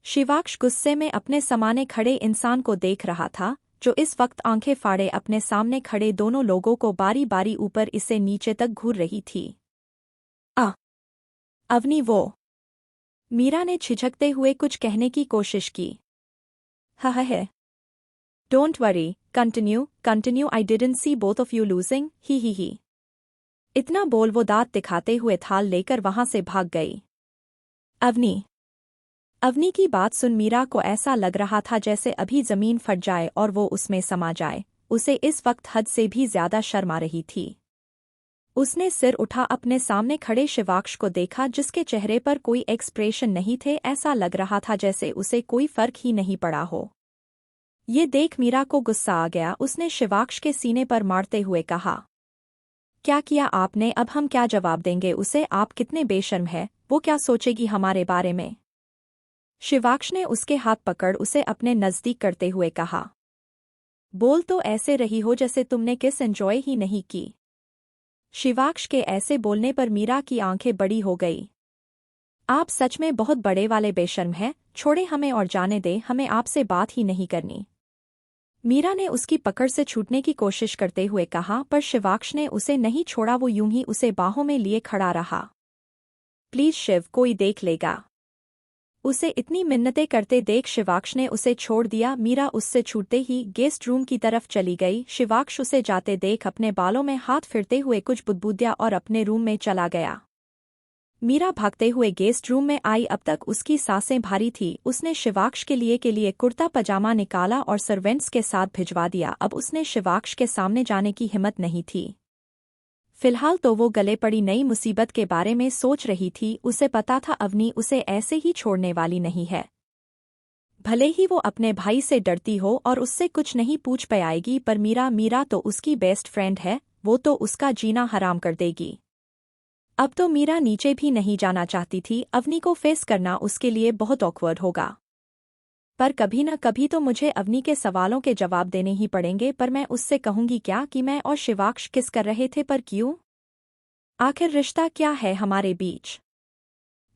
शिवाक्ष गुस्से में अपने समाने खड़े इंसान को देख रहा था, जो इस वक्त आंखें फाड़े अपने सामने खड़े दोनों लोगों को बारी बारी ऊपर इसे नीचे तक घूर रही थी। आ अवनी वो। मीरा ने झिझकते हुए कुछ कहने की कोशिश की। है don't worry, continue I didn't see both of you losing, ही। इतना बोल वो दांत दिखाते हुए थाल लेकर वहां से भाग गई। अवनी की बात सुन मीरा को ऐसा लग रहा था जैसे अभी जमीन फट जाए और वो उसमें समा जाए। उसे इस वक्त हद से भी ज्यादा शर्म आ रही थी। उसने सिर उठा अपने सामने खड़े शिवाक्ष को देखा, जिसके चेहरे पर कोई एक्सप्रेशन नहीं थे। ऐसा लग रहा था जैसे उसे कोई फर्क ही नहीं पड़ा हो। ये देख मीरा को गुस्सा आ गया। उसने शिवाक्ष के सीने पर मारते हुए कहा, क्या किया आपने? अब हम क्या जवाब देंगे उसे? आप कितने बेशर्म है, वो क्या सोचेगी हमारे बारे में? शिवाक्ष ने उसके हाथ पकड़ उसे अपने नजदीक करते हुए कहा, बोल तो ऐसे रही हो जैसे तुमने किस एंजॉय ही नहीं की। शिवाक्ष के ऐसे बोलने पर मीरा की आंखें बड़ी हो गई। आप सच में बहुत बड़े वाले बेशर्म हैं, छोड़े हमें और जाने दे, हमें आपसे बात ही नहीं करनी। मीरा ने उसकी पकड़ से छूटने की कोशिश करते हुए कहा, पर शिवाक्ष ने उसे नहीं छोड़ा। वो यूं ही उसे बाहों में लिए खड़ा रहा। प्लीज शिव, कोई देख लेगा। उसे इतनी मिन्नतें करते देख शिवाक्ष ने उसे छोड़ दिया। मीरा उससे छूटते ही गेस्ट रूम की तरफ चली गई। शिवाक्ष उसे जाते देख अपने बालों में हाथ फिरते हुए कुछ बुदबुदिया और अपने रूम में चला गया। मीरा भागते हुए गेस्ट रूम में आई। अब तक उसकी सांसें भारी थी। उसने शिवाक्ष के लिए कुर्ता पजामा निकाला और सर्वेंट्स के साथ भिजवा दिया। अब उसने शिवाक्ष के सामने जाने की हिम्मत नहीं थी। फिलहाल तो वो गले पड़ी नई मुसीबत के बारे में सोच रही थी। उसे पता था अवनी उसे ऐसे ही छोड़ने वाली नहीं है। भले ही वो अपने भाई से डरती हो और उससे कुछ नहीं पूछ पाएगी, पर मीरा तो उसकी बेस्ट फ्रेंड है। वो तो उसका जीना हराम कर देगी। अब तो मीरा नीचे भी नहीं जाना चाहती थी। अवनी को फेस करना उसके लिए बहुत ऑकवर्ड होगा। पर कभी न कभी तो मुझे अवनी के सवालों के जवाब देने ही पड़ेंगे। पर मैं उससे कहूंगी क्या कि मैं और शिवाक्ष किस कर रहे थे? पर क्यों? आखिर रिश्ता क्या है हमारे बीच?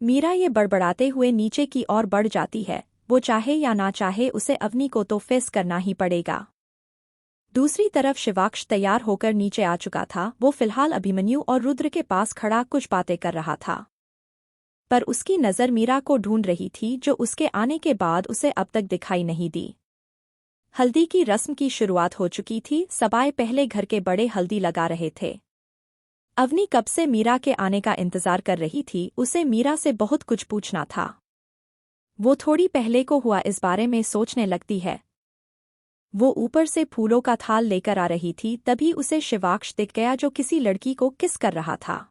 मीरा ये बड़बड़ाते हुए नीचे की ओर बढ़ जाती है। वो चाहे या ना चाहे उसे अवनी को तो फेस करना ही पड़ेगा। दूसरी तरफ शिवाक्ष तैयार होकर नीचे आ चुका था। वो फिलहाल अभिमन्यु और रुद्र के पास खड़ा कुछ बातें कर रहा था, पर उसकी नज़र मीरा को ढूंढ रही थी, जो उसके आने के बाद उसे अब तक दिखाई नहीं दी। हल्दी की रस्म की शुरुआत हो चुकी थी। सबाए पहले घर के बड़े हल्दी लगा रहे थे। अवनी कब से मीरा के आने का इंतजार कर रही थी। उसे मीरा से बहुत कुछ पूछना था। वो थोड़ी पहले को हुआ इस बारे में सोचने लगती है। वो ऊपर से फूलों का थाल लेकर आ रही थी, तभी उसे शिवाक्ष दिख गया, जो किसी लड़की को किस कर रहा था।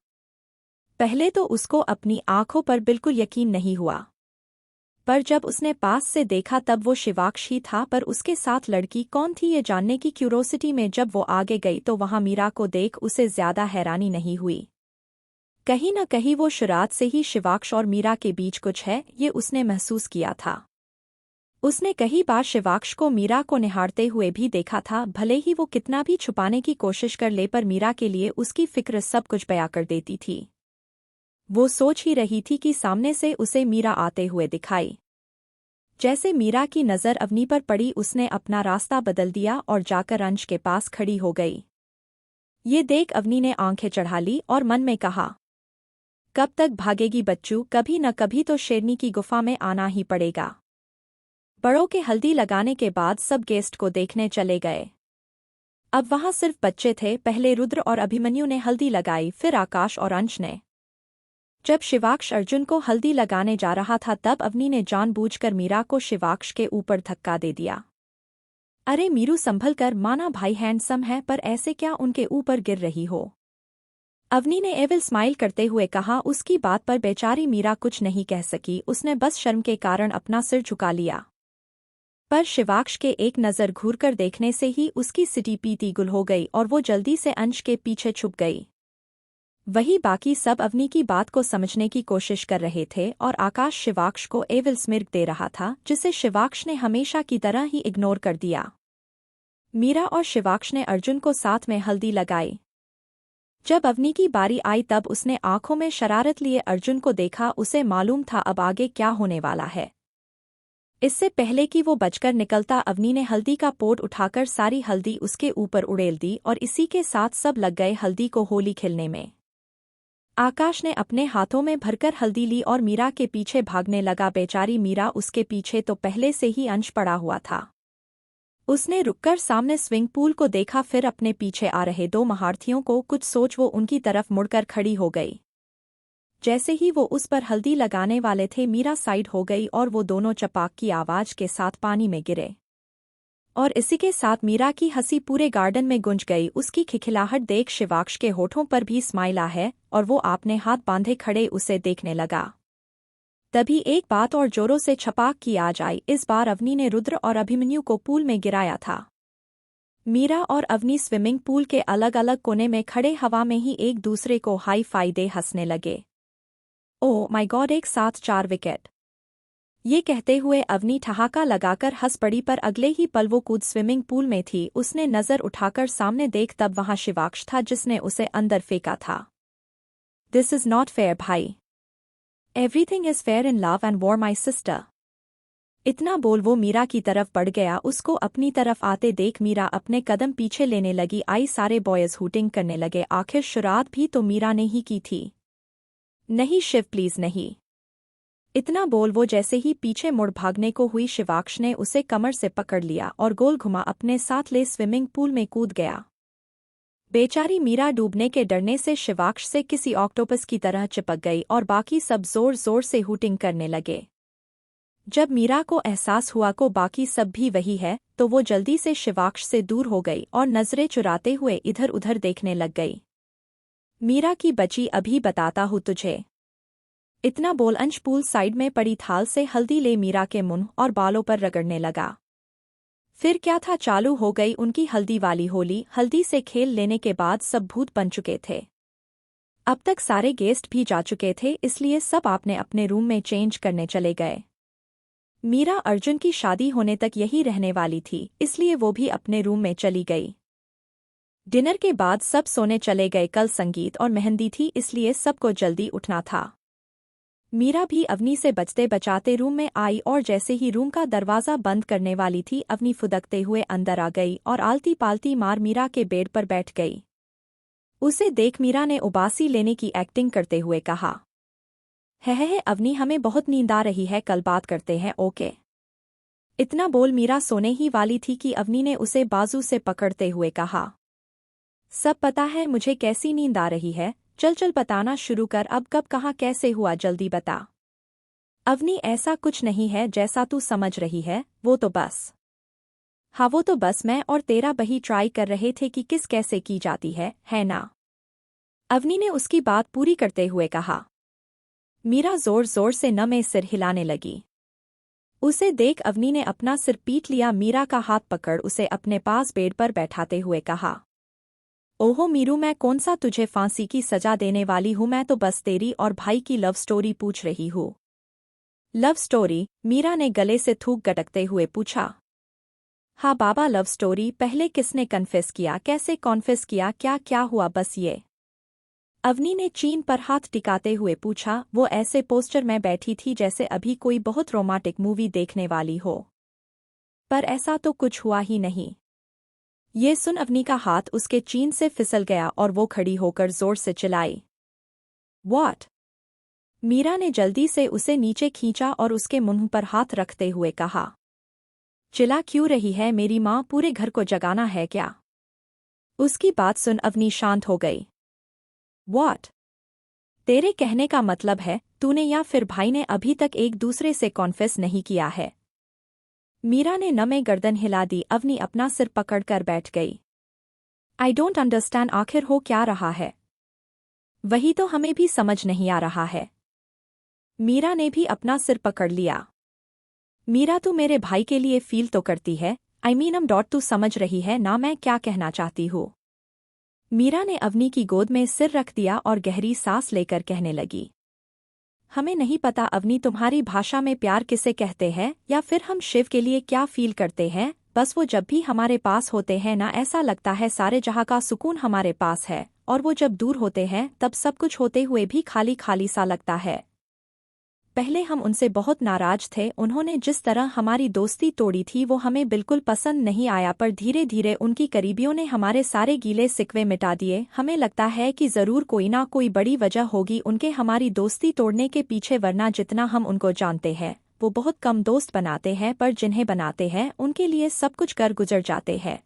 पहले तो उसको अपनी आंखों पर बिल्कुल यकीन नहीं हुआ, पर जब उसने पास से देखा तब वो शिवाक्ष ही था। पर उसके साथ लड़की कौन थी ये जानने की क्यूरोसिटी में जब वो आगे गई तो वहां मीरा को देख उसे ज्यादा हैरानी नहीं हुई। कहीं न कहीं वो शुरुआत से ही शिवाक्ष और मीरा के बीच कुछ है, ये उसने महसूस किया था। उसने कई बार शिवाक्ष को मीरा को निहारते हुए भी देखा था। भले ही वो कितना भी छुपाने की कोशिश कर ले, पर मीरा के लिए उसकी फिक्र सब कुछ बयां कर देती थी। वो सोच ही रही थी कि सामने से उसे मीरा आते हुए दिखाई। जैसे मीरा की नज़र अवनी पर पड़ी, उसने अपना रास्ता बदल दिया और जाकर अंश के पास खड़ी हो गई। ये देख अवनी ने आंखें चढ़ा ली और मन में कहा, कब तक भागेगी बच्चू? कभी न कभी तो शेरनी की गुफा में आना ही पड़ेगा। बड़ों के हल्दी लगाने के बाद सब गेस्ट को देखने चले गए। अब वहां सिर्फ बच्चे थे। पहले रुद्र और अभिमन्यु ने हल्दी लगाई, फिर आकाश और अंश ने। जब शिवाक्ष अर्जुन को हल्दी लगाने जा रहा था तब अवनी ने जानबूझकर मीरा को शिवाक्ष के ऊपर धक्का दे दिया। अरे मीरू, संभल कर, माना भाई हैंडसम है, पर ऐसे क्या उनके ऊपर गिर रही हो? अवनी ने एविल स्माइल करते हुए कहा। उसकी बात पर बेचारी मीरा कुछ नहीं कह सकी। उसने बस शर्म के कारण अपना सिर झुका लिया। पर शिवाक्ष के एक नज़र घूरकर देखने से ही उसकी सिटी पीती गुल हो गई और वो जल्दी से अंश के पीछे छुप गई। वही बाकी सब अवनी की बात को समझने की कोशिश कर रहे थे और आकाश शिवाक्ष को एविल स्मिर्क दे रहा था, जिसे शिवाक्ष ने हमेशा की तरह ही इग्नोर कर दिया। मीरा और शिवाक्ष ने अर्जुन को साथ में हल्दी लगाई। जब अवनी की बारी आई तब उसने आंखों में शरारत लिए अर्जुन को देखा। उसे मालूम था अब आगे क्या होने वाला है। इससे पहले कि वो बचकर निकलता अवनी ने हल्दी का पोट उठाकर सारी हल्दी उसके ऊपर उड़ेल दी और इसी के साथ सब लग गए हल्दी को होली खेलने में। आकाश ने अपने हाथों में भरकर हल्दी ली और मीरा के पीछे भागने लगा। बेचारी मीरा उसके पीछे तो पहले से ही अंश पड़ा हुआ था। उसने रुककर सामने स्विमिंग पूल को देखा, फिर अपने पीछे आ रहे दो महारथियों को कुछ सोच वो उनकी तरफ मुड़कर खड़ी हो गई। जैसे ही वो उस पर हल्दी लगाने वाले थे, मीरा साइड हो गई और वो दोनों चपाक की आवाज के साथ पानी में गिरे। और इसी के साथ मीरा की हंसी पूरे गार्डन में गूंज गई। उसकी खिखिलाहट देख शिवाक्ष के होठों पर भी स्माइल आ है और वो आपने हाथ बांधे खड़े उसे देखने लगा। तभी एक बात और जोरों से छपाक की आवाज आई। इस बार अवनी ने रुद्र और अभिमन्यु को पूल में गिराया था। मीरा और अवनी स्विमिंग पूल के अलग अलग कोने में खड़े हवा में ही एक दूसरे को हाई फाई दे हंसने लगे। ओह माय गॉड, एक साथ 4 विकेट! ये कहते हुए अवनी ठहाका लगाकर हंस पड़ी, पर अगले ही पल वो कूद स्विमिंग पूल में थी। उसने नजर उठाकर सामने देख, तब वहां शिवाक्ष था जिसने उसे अंदर फेंका था। दिस इज नॉट फेयर भाई। Everything is fair in love and war my sister. इतना बोल वो मीरा की तरफ बढ़ गया। उसको अपनी तरफ आते देख मीरा अपने कदम पीछे लेने लगी। आई सारे बॉयज हूटिंग करने लगे। आखिर शुरुआत भी तो मीरा ने ही की थी। नहीं शिव प्लीज नहीं। इतना बोल वो जैसे ही पीछे मुड़ भागने को हुई, शिवाक्ष ने उसे कमर से पकड़ लिया और गोल घुमा अपने साथ ले स्विमिंग पूल में कूद गया। बेचारी मीरा डूबने के डरने से शिवाक्ष से किसी ऑक्टोपस की तरह चिपक गई और बाकी सब जोर जोर से हूटिंग करने लगे। जब मीरा को एहसास हुआ को बाकी सब भी वही है, तो वो जल्दी से शिवाक्ष से दूर हो गई और नजरें चुराते हुए इधर उधर देखने लग गई। मीरा की बची, अभी बताता हूँ तुझे। इतना बोल अंश पूल साइड में पड़ी थाल से हल्दी ले मीरा के मुंह और बालों पर रगड़ने लगा। फिर क्या था, चालू हो गई उनकी हल्दी वाली होली। हल्दी से खेल लेने के बाद सब भूत बन चुके थे। अब तक सारे गेस्ट भी जा चुके थे, इसलिए सब अपने अपने रूम में चेंज करने चले गए। मीरा अर्जुन की शादी होने तक यही रहने वाली थी, इसलिए वो भी अपने रूम में चली गई। डिनर के बाद सब सोने चले गए। कल संगीत और मेहंदी थी, इसलिए सबको जल्दी उठना था। मीरा भी अवनी से बचते बचाते रूम में आई और जैसे ही रूम का दरवाजा बंद करने वाली थी, अवनी फुदकते हुए अंदर आ गई और आलती पालती मार मीरा के बेड पर बैठ गई। उसे देख मीरा ने उबासी लेने की एक्टिंग करते हुए कहा, है अवनी, हमें बहुत नींद आ रही है, कल बात करते हैं, ओके। इतना बोल मीरा सोने ही वाली थी कि अवनी ने उसे बाजू से पकड़ते हुए कहा, सब पता है मुझे कैसी नींद आ रही है, चल चल बताना शुरू कर, अब कब कहाँ कैसे हुआ जल्दी बता। अवनी, ऐसा कुछ नहीं है जैसा तू समझ रही है, वो तो बस मैं और तेरा बही ट्राई कर रहे थे कि किस कैसे की जाती है ना। अवनी ने उसकी बात पूरी करते हुए कहा। मीरा जोर जोर से न में सिर हिलाने लगी। उसे देख अवनी ने अपना सिर पीट लिया। मीरा का हाथ पकड़ उसे अपने पास बेड पर बैठाते हुए कहा, ओहो मीरू, मैं कौन सा तुझे फांसी की सजा देने वाली हूँ, मैं तो बस तेरी और भाई की लव स्टोरी पूछ रही हूँ। Love story? मीरा ने गले से थूक गटकते हुए पूछा। हाँ बाबा, लव स्टोरी। पहले किसने कन्फेस किया, कैसे कॉन्फेस किया, क्या क्या हुआ, बस ये। अवनी ने चीन पर हाथ टिकाते हुए पूछा। वो ऐसे पोस्टर में बैठी थी जैसे अभी कोई बहुत रोमांटिक मूवी देखने वाली हो, पर ऐसा तो कुछ हुआ ही नहीं। ये सुन अवनी का हाथ उसके चीन से फिसल गया और वो खड़ी होकर जोर से चिल्लाई, व्हाट? मीरा ने जल्दी से उसे नीचे खींचा और उसके मुंह पर हाथ रखते हुए कहा, चिल्ला क्यों रही है मेरी माँ, पूरे घर को जगाना है क्या? उसकी बात सुन अवनी शांत हो गई। व्हाट? तेरे कहने का मतलब है तूने या फिर भाई ने अभी तक एक दूसरे से कॉन्फेस नहीं किया है? मीरा ने नमे गर्दन हिला दी। अवनी अपना सिर पकड़कर बैठ गई। आई डोंट अंडरस्टैंड, आखिर हो क्या रहा है? वही तो हमें भी समझ नहीं आ रहा है। मीरा ने भी अपना सिर पकड़ लिया। मीरा, तू मेरे भाई के लिए फील तो करती है, आई मीन तू समझ रही है ना मैं क्या कहना चाहती हूँ? मीरा ने अवनी की गोद में सिर रख दिया और गहरी सांस लेकर कहने लगी, हमें नहीं पता अवनी तुम्हारी भाषा में प्यार किसे कहते हैं या फिर हम शिव के लिए क्या फील करते हैं, बस वो जब भी हमारे पास होते हैं ना, ऐसा लगता है सारे जहां का सुकून हमारे पास है, और वो जब दूर होते हैं तब सब कुछ होते हुए भी खाली खाली सा लगता है। पहले हम उनसे बहुत नाराज थे, उन्होंने जिस तरह हमारी दोस्ती तोड़ी थी वो हमें बिल्कुल पसंद नहीं आया, पर धीरे धीरे उनकी करीबियों ने हमारे सारे गीले सिकवे मिटा दिए। हमें लगता है कि ज़रूर कोई ना कोई बड़ी वजह होगी उनके हमारी दोस्ती तोड़ने के पीछे, वरना जितना हम उनको जानते हैं वो बहुत कम दोस्त बनाते हैं, पर जिन्हें बनाते हैं उनके लिए सब कुछ कर गुजर जाते हैं।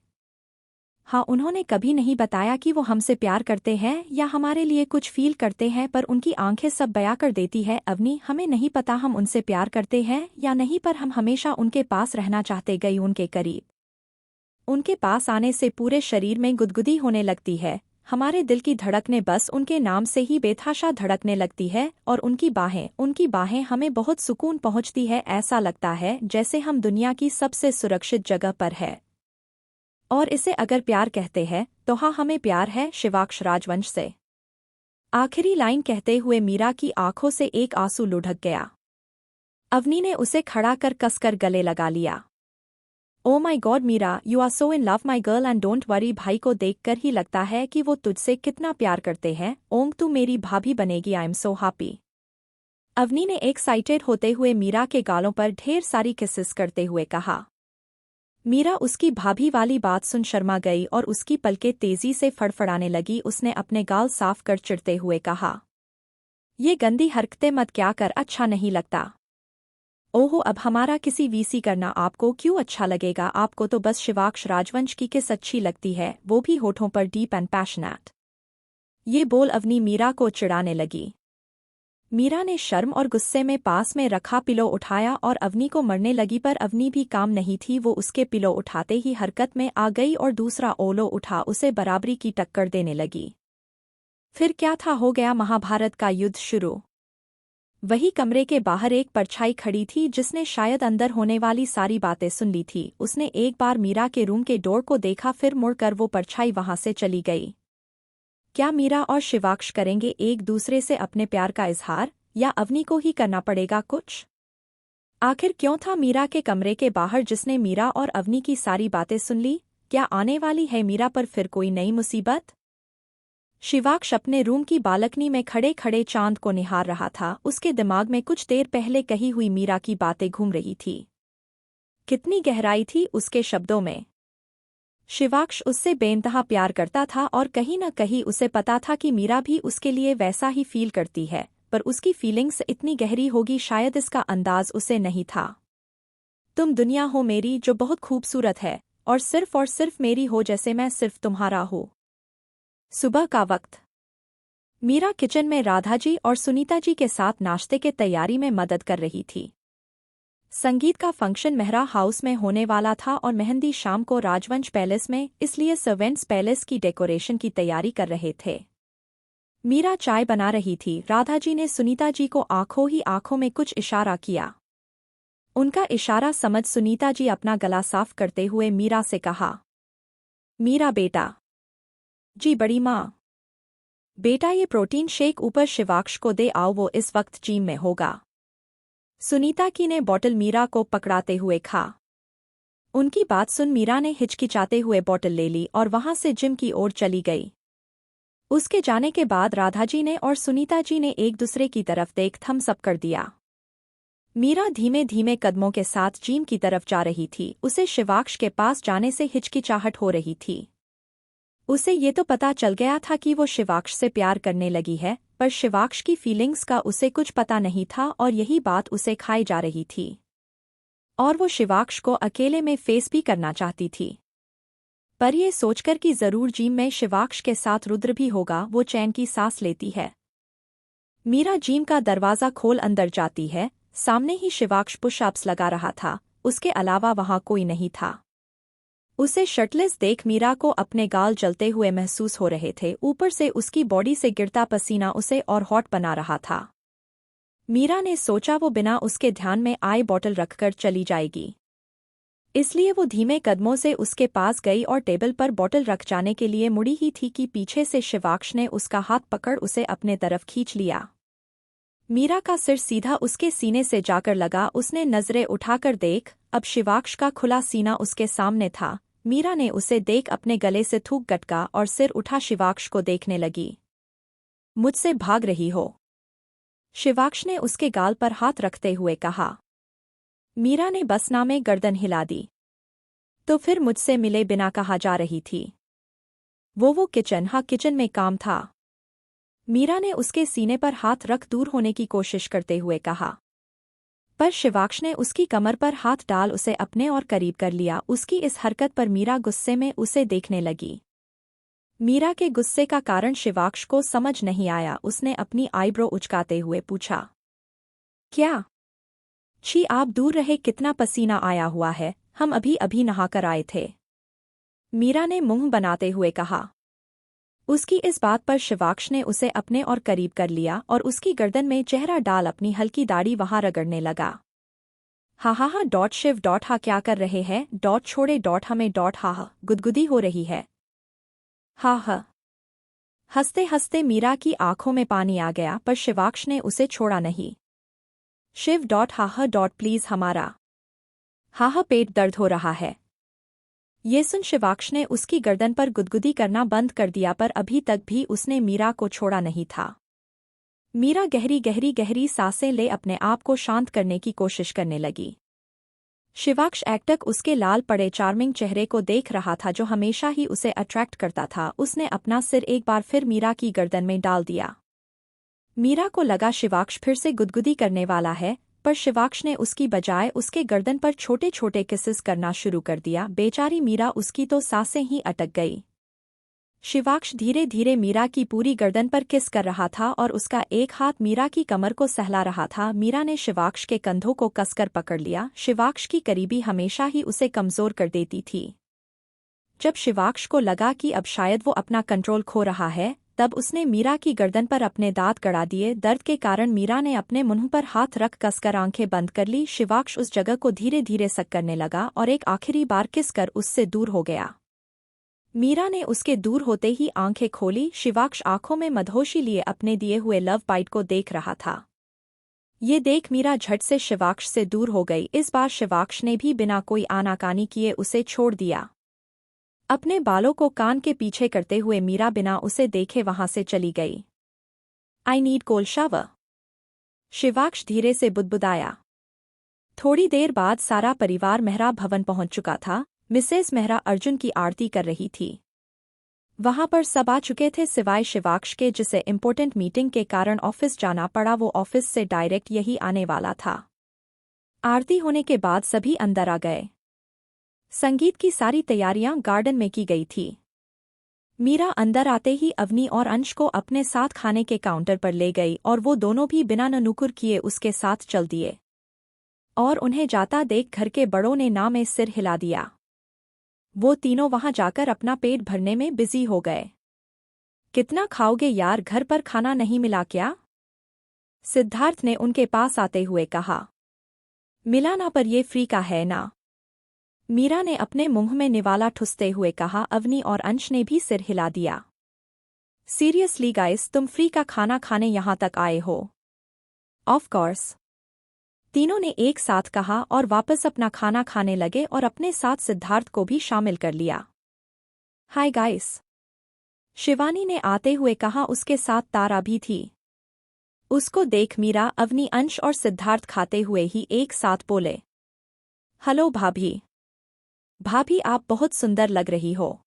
हाँ, उन्होंने कभी नहीं बताया कि वो हमसे प्यार करते हैं या हमारे लिए कुछ फील करते हैं, पर उनकी आंखें सब बयां कर देती है। अवनी, हमें नहीं पता हम उनसे प्यार करते हैं या नहीं, पर हम हमेशा उनके पास रहना चाहते, गई उनके करीब। उनके पास आने से पूरे शरीर में गुदगुदी होने लगती है, हमारे दिल की धड़कनें बस उनके नाम से ही बेतहाशा धड़कने लगती है, और उनकी बाहें हमें बहुत सुकून पहुंचती है। ऐसा लगता है जैसे हम दुनिया की सबसे सुरक्षित जगह पर है। और इसे अगर प्यार कहते हैं तो हाँ, हमें प्यार है शिवाक्ष राजवंश से। आखिरी लाइन कहते हुए मीरा की आंखों से एक आंसू लुढ़क गया। अवनी ने उसे खड़ा कर कसकर गले लगा लिया। Oh my God Meera, you are so in love my girl and don't worry. भाई को देखकर ही लगता है कि वो तुझसे कितना प्यार करते हैं। ओम, तू मेरी भाभी बनेगी, I am so happy. Avni ने एक्साइटेड होते हुए मीरा के गालों पर ढेर सारी किसेस करते हुए कहा। मीरा उसकी भाभी वाली बात सुन शर्मा गई और उसकी पलकें तेजी से फड़फड़ाने लगी। उसने अपने गाल साफ कर चिढ़ते हुए कहा, ये गंदी हरकतें मत क्या कर, अच्छा नहीं लगता। ओहो, अब हमारा किसी वीसी करना आपको क्यों अच्छा लगेगा? आपको तो बस शिवाक्ष राजवंश की किस अच्छी लगती है, वो भी होठों पर डीप एंड पैशनेट। ये बोल अवनी मीरा को चिढ़ाने लगी। मीरा ने शर्म और गुस्से में पास में रखा पिलो उठाया और अवनी को मरने लगी, पर अवनी भी काम नहीं थी। वो उसके पिलो उठाते ही हरकत में आ गई और दूसरा ओलो उठा उसे बराबरी की टक्कर देने लगी। फिर क्या था, हो गया महाभारत का युद्ध शुरू। वही कमरे के बाहर एक परछाई खड़ी थी जिसने शायद अंदर होने वाली सारी बातें सुन ली थी। उसने एक बार मीरा के रूम के डोर को देखा, फिर मुड़कर वो परछाई वहां से चली गई। क्या मीरा और शिवाक्ष करेंगे एक दूसरे से अपने प्यार का इजहार, या अवनी को ही करना पड़ेगा कुछ? आखिर क्यों था मीरा के कमरे के बाहर जिसने मीरा और अवनी की सारी बातें सुन ली? क्या आने वाली है मीरा पर फिर कोई नई मुसीबत? शिवाक्ष अपने रूम की बालकनी में खड़े खड़े चांद को निहार रहा था। उसके दिमाग में कुछ देर पहले कही हुई मीरा की बातें घूम रही थी। कितनी गहराई थी उसके शब्दों में। शिवाक्ष उससे बेइंतहा प्यार करता था और कहीं न कहीं उसे पता था कि मीरा भी उसके लिए वैसा ही फील करती है, पर उसकी फीलिंग्स इतनी गहरी होगी शायद इसका अंदाज उसे नहीं था। तुम दुनिया हो मेरी जो बहुत खूबसूरत है और सिर्फ मेरी हो, जैसे मैं सिर्फ तुम्हारा हूँ। सुबह का वक्त। मीरा किचन में राधाजी और सुनीता जी के साथ नाश्ते के तैयारी में मदद कर रही थी। संगीत का फंक्शन मेहरा हाउस में होने वाला था और मेहंदी शाम को राजवंश पैलेस में, इसलिए सर्वेंट्स पैलेस की डेकोरेशन की तैयारी कर रहे थे। मीरा चाय बना रही थी। राधाजी ने सुनीता जी को आंखों ही आंखों में कुछ इशारा किया। उनका इशारा समझ सुनीता जी अपना गला साफ करते हुए मीरा से कहा, मीरा बेटा। जी बड़ी माँ। बेटा ये प्रोटीन शेक ऊपर शिवाक्ष को दे आओ, वो इस वक्त जिम में होगा। सुनीता की ने बॉटल मीरा को पकड़ाते हुए खा। उनकी बात सुन मीरा ने हिचकिचाते हुए बॉटल ले ली और वहां से जिम की ओर चली गई। उसके जाने के बाद राधाजी ने और सुनीता जी ने एक दूसरे की तरफ देख थम्स अप कर दिया। मीरा धीमे धीमे कदमों के साथ जिम की तरफ जा रही थी। उसे शिवाक्ष के पास जाने से हिचकिचाहट हो रही थी। उसे ये तो पता चल गया था कि वो शिवाक्ष से प्यार करने लगी है, पर शिवाक्ष की फीलिंग्स का उसे कुछ पता नहीं था और यही बात उसे खाई जा रही थी। और वो शिवाक्ष को अकेले में फेस भी करना चाहती थी। पर ये सोचकर कि जरूर जिम में शिवाक्ष के साथ रुद्र भी होगा, वो चैन की सांस लेती है। मीरा जिम का दरवाजा खोल अंदर जाती है। सामने ही शिवाक्ष पुशअप्स लगा रहा था, उसके अलावा वहां कोई नहीं था। उसे शर्टलेस देख मीरा को अपने गाल जलते हुए महसूस हो रहे थे। ऊपर से उसकी बॉडी से गिरता पसीना उसे और हॉट बना रहा था। मीरा ने सोचा वो बिना उसके ध्यान में आए बॉटल रखकर चली जाएगी, इसलिए वो धीमे कदमों से उसके पास गई और टेबल पर बॉटल रख जाने के लिए मुड़ी ही थी कि पीछे से शिवाक्ष ने उसका हाथ पकड़ उसे अपने तरफ खींच लिया। मीरा का सिर सीधा उसके सीने से जाकर लगा। उसने नजरें उठाकर देख, अब शिवाक्ष का खुला सीना उसके सामने था। मीरा ने उसे देख अपने गले से थूक गटका और सिर उठा शिवाक्ष को देखने लगी। मुझसे भाग रही हो? शिवाक्ष ने उसके गाल पर हाथ रखते हुए कहा। मीरा ने बस नामे गर्दन हिला दी। तो फिर मुझसे मिले बिना कहा जा रही थी। वो किचन, हाँ किचन में काम था। मीरा ने उसके सीने पर हाथ रख दूर होने की कोशिश करते हुए कहा। पर शिवाक्ष ने उसकी कमर पर हाथ डाल उसे अपने और करीब कर लिया। उसकी इस हरकत पर मीरा गुस्से में उसे देखने लगी। मीरा के गुस्से का कारण शिवाक्ष को समझ नहीं आया। उसने अपनी आईब्रो उचकाते हुए पूछा, क्या? छी, आप दूर रहे, कितना पसीना आया हुआ है, हम अभी अभी नहाकर आए थे। मीरा ने मुंह बनाते हुए कहा। उसकी इस बात पर शिवाक्ष ने उसे अपने और करीब कर लिया और उसकी गर्दन में चेहरा डाल अपनी हल्की दाढ़ी वहां रगड़ने लगा। हा डॉट शिव डॉट हा, क्या कर रहे हैं? डॉट छोड़े डॉट हमें डॉट हा गुदगुदी हो रही है। हा। हंसते हंसते मीरा की आंखों में पानी आ गया, पर शिवाक्ष ने उसे छोड़ा नहीं। शिव डॉट हा डॉट प्लीज हमारा हा पेट दर्द हो रहा है। ये सुन शिवाक्ष ने उसकी गर्दन पर गुदगुदी करना बंद कर दिया, पर अभी तक भी उसने मीरा को छोड़ा नहीं था। मीरा गहरी सांसें ले अपने आप को शांत करने की कोशिश करने लगी। शिवाक्ष एकटक उसके लाल पड़े चार्मिंग चेहरे को देख रहा था, जो हमेशा ही उसे अट्रैक्ट करता था। उसने अपना सिर एक बार फिर मीरा की गर्दन में डाल दिया। मीरा को लगा शिवाक्ष फिर से गुदगुदी करने वाला है, पर शिवाक्ष ने उसकी बजाय उसके गर्दन पर छोटे छोटे किसेस करना शुरू कर दिया। बेचारी मीरा, उसकी तो सांसें ही अटक गई। शिवाक्ष धीरे धीरे मीरा की पूरी गर्दन पर किस कर रहा था और उसका एक हाथ मीरा की कमर को सहला रहा था। मीरा ने शिवाक्ष के कंधों को कसकर पकड़ लिया। शिवाक्ष की करीबी हमेशा ही उसे कमजोर कर देती थी। जब शिवाक्ष को लगा कि अब शायद वो अपना कंट्रोल खो रहा है, तब उसने मीरा की गर्दन पर अपने दांत गड़ा दिए। दर्द के कारण मीरा ने अपने मुंह पर हाथ रख कसकर आंखें बंद कर ली। शिवाक्ष उस जगह को धीरे धीरे सक करने लगा और एक आखिरी बार किस कर उससे दूर हो गया। मीरा ने उसके दूर होते ही आंखें खोली। शिवाक्ष आंखों में मदहोशी लिए अपने दिए हुए लव बाइट को देख रहा था। ये देख मीरा झट से शिवाक्ष से दूर हो गई। इस बार शिवाक्ष ने भी बिना कोई आनाकानी किए उसे छोड़ दिया। अपने बालों को कान के पीछे करते हुए मीरा बिना उसे देखे वहां से चली गई। I need cold shower, Shivaksh धीरे से बुदबुदाया। थोड़ी देर बाद सारा परिवार मेहरा भवन पहुंच चुका था। मिसेस मेहरा अर्जुन की आरती कर रही थी। वहां पर सब आ चुके थे सिवाय शिवाक्ष के, जिसे इम्पोर्टेंट मीटिंग के कारण ऑफिस जाना पड़ा। वो ऑफिस से डायरेक्ट यही आने वाला था। आरती होने के बाद सभी अंदर आ गए। संगीत की सारी तैयारियां गार्डन में की गई थी। मीरा अंदर आते ही अवनी और अंश को अपने साथ खाने के काउंटर पर ले गई और वो दोनों भी बिना नुकुर किए उसके साथ चल दिए। और उन्हें जाता देख घर के बड़ों ने ना में सिर हिला दिया। वो तीनों वहां जाकर अपना पेट भरने में बिजी हो गए। कितना खाओगे यार, घर पर खाना नहीं मिला क्या? सिद्धार्थ ने उनके पास आते हुए कहा। मिला ना, पर ये फ्री का है ना, मीरा ने अपने मुंह में निवाला ठुसते हुए कहा। अवनी और अंश ने भी सिर हिला दिया। सीरियसली गाइस, तुम फ्री का खाना खाने यहां तक आए हो? ऑफ कोर्स, तीनों ने एक साथ कहा और वापस अपना खाना खाने लगे और अपने साथ सिद्धार्थ को भी शामिल कर लिया। हाय गाइस, शिवानी ने आते हुए कहा। उसके साथ तारा भी थी। उसको देख मीरा, अवनी, अंश और सिद्धार्थ खाते हुए ही एक साथ बोले, हेलो भाभी। भाभी, आप बहुत सुंदर लग रही हो,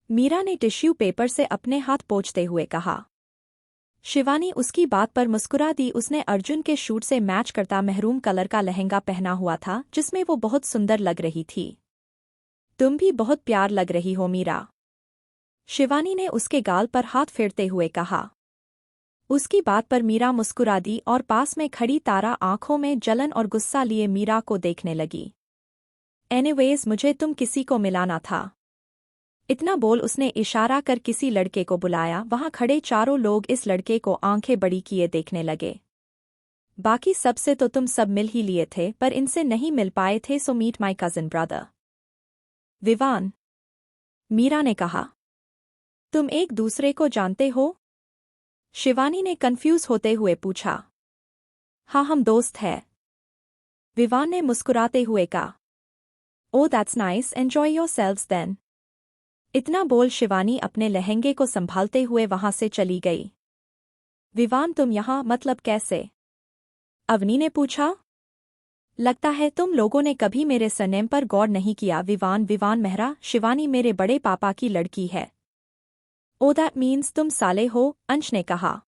मीरा ने टिश्यू पेपर से अपने हाथ पोंछते हुए कहा। शिवानी उसकी बात पर मुस्कुरा दी। उसने अर्जुन के शूट से मैच करता महरून कलर का लहंगा पहना हुआ था, जिसमें वो बहुत सुंदर लग रही थी। तुम भी बहुत प्यार लग रही हो मीरा, शिवानी ने उसके गाल पर हाथ फेरते हुए कहा। उसकी बात पर मीरा मुस्कुरा दी और पास में खड़ी तारा आंखों में जलन और गुस्सा लिए मीरा को देखने लगी। एनीवेज, मुझे तुम किसी को मिलाना था। इतना बोल उसने इशारा कर किसी लड़के को बुलाया। वहां खड़े चारों लोग इस लड़के को आंखें बड़ी किए देखने लगे। बाकी सबसे तो तुम सब मिल ही लिए थे, पर इनसे नहीं मिल पाए थे, so meet my cousin brother Vivaan, Meera ने कहा। तुम एक दूसरे को जानते हो? शिवानी ने कंफ्यूज होते हुए पूछा। हाँ, हम दोस्त हैं, विवान ने मुस्कुराते हुए कहा। Oh that's nice, enjoy yourselves then. इतना बोल शिवानी अपने लहंगे को संभालते हुए वहां से चली गई। विवान तुम यहाँ मतलब कैसे? अवनी ने पूछा। लगता है तुम लोगों ने कभी मेरे सरनेम पर गौर नहीं किया। विवान विवान मेहरा, शिवानी मेरे बड़े पापा की लड़की है। ओ दैट मीन्स तुम साले हो, अंश ने कहा।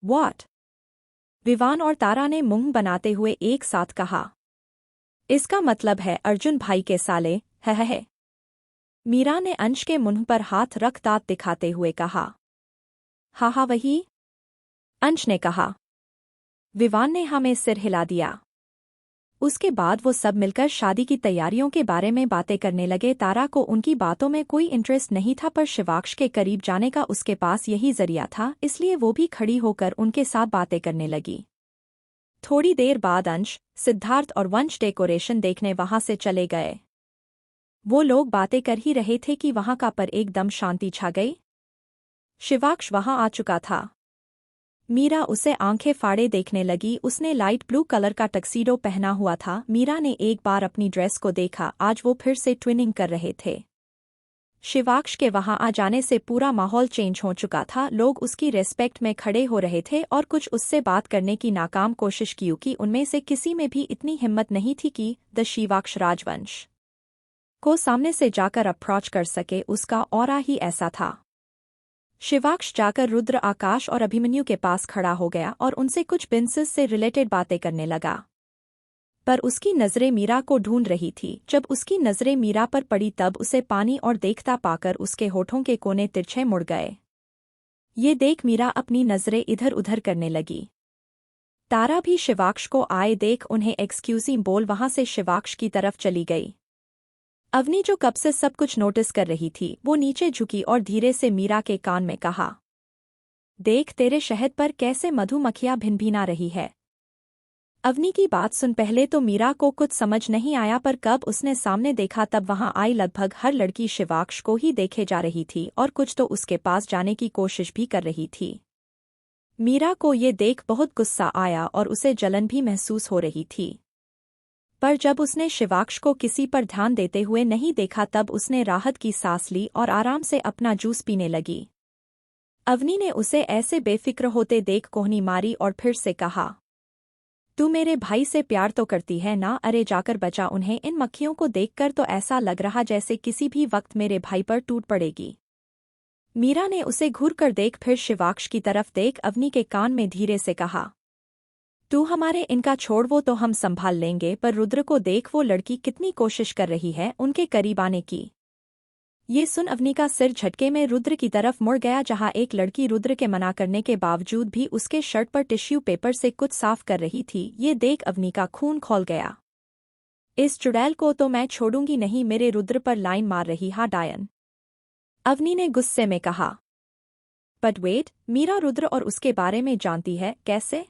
What? विवान और तारा ने मुंह बनाते हुए एक साथ कहा। इसका मतलब है अर्जुन भाई के साले, है। मीरा ने अंश के मुंह पर हाथ रख दांत दिखाते हुए कहा। हाँ वही, अंश ने कहा। विवान ने हमें सिर हिला दिया। उसके बाद वो सब मिलकर शादी की तैयारियों के बारे में बातें करने लगे। तारा को उनकी बातों में कोई इंटरेस्ट नहीं था, पर शिवाक्ष के करीब जाने का उसके पास यही जरिया था, इसलिए वो भी खड़ी होकर उनके साथ बातें करने लगी। थोड़ी देर बाद अंश, सिद्धार्थ और वंश डेकोरेशन देखने वहां से चले गए। वो लोग बातें कर ही रहे थे कि वहां का पर एकदम शांति छा गई। शिवाक्ष वहां आ चुका था। मीरा उसे आंखें फाड़े देखने लगी। उसने लाइट ब्लू कलर का टक्सीडो पहना हुआ था। मीरा ने एक बार अपनी ड्रेस को देखा, आज वो फिर से ट्विनिंग कर रहे थे। शिवाक्ष के वहां आ जाने से पूरा माहौल चेंज हो चुका था। लोग उसकी रेस्पेक्ट में खड़े हो रहे थे और कुछ उससे बात करने की नाकाम कोशिश की कि उनमें से किसी में भी इतनी हिम्मत नहीं थी कि द शिवाक्ष राजवंश को सामने से जाकर अप्रोच कर सके। उसका ऑरा ही ऐसा था। शिवाक्ष जाकर रुद्र, आकाश और अभिमन्यु के पास खड़ा हो गया और उनसे कुछ बिजनेस से रिलेटेड बातें करने लगा। पर उसकी नजरें मीरा को ढूंढ रही थी। जब उसकी नजरें मीरा पर पड़ी तब उसे पानी और देखता पाकर उसके होठों के कोने तिरछे मुड़ गए। ये देख मीरा अपनी नजरें इधर उधर करने लगी। तारा भी शिवाक्ष को आए देख उन्हें एक्सक्यूज़ी बोल वहां से शिवाक्ष की तरफ चली गई। अवनी जो कब से सब कुछ नोटिस कर रही थी, वो नीचे झुकी और धीरे से मीरा के कान में कहा, देख तेरे शहद पर कैसे मधुमक्खियां भिनभिना रही है। अवनी की बात सुन पहले तो मीरा को कुछ समझ नहीं आया, पर कब उसने सामने देखा तब वहां आई लगभग हर लड़की शिवाक्ष को ही देखे जा रही थी और कुछ तो उसके पास जाने की कोशिश भी कर रही थी। मीरा को ये देख बहुत गुस्सा आया और उसे जलन भी महसूस हो रही थी। पर जब उसने शिवाक्ष को किसी पर ध्यान देते हुए नहीं देखा तब उसने राहत की सांस ली और आराम से अपना जूस पीने लगी। अवनी ने उसे ऐसे बेफिक्र होते देख कोहनी मारी और फिर से कहा, तू मेरे भाई से प्यार तो करती है ना? अरे जाकर बचा उन्हें। इन मक्खियों को देखकर तो ऐसा लग रहा जैसे किसी भी वक्त मेरे भाई पर टूट पड़ेगी। मीरा ने उसे घूर कर देख फिर शिवाक्ष की तरफ देख अवनी के कान में धीरे से कहा, तू हमारे इनका छोड़, वो तो हम संभाल लेंगे, पर रुद्र को देख, वो लड़की कितनी कोशिश कर रही है उनके करीब आने की। ये सुन अवनी का सिर झटके में रुद्र की तरफ मुड़ गया, जहां एक लड़की रुद्र के मना करने के बावजूद भी उसके शर्ट पर टिश्यू पेपर से कुछ साफ कर रही थी। ये देख अवनी का खून खौल गया। इस चुड़ैल को तो मैं छोड़ूंगी नहीं, मेरे रुद्र पर लाइन मार रही हा डायन, अवनी ने गुस्से में कहा। बट वेट, मीरा रुद्र और उसके बारे में जानती है, कैसे?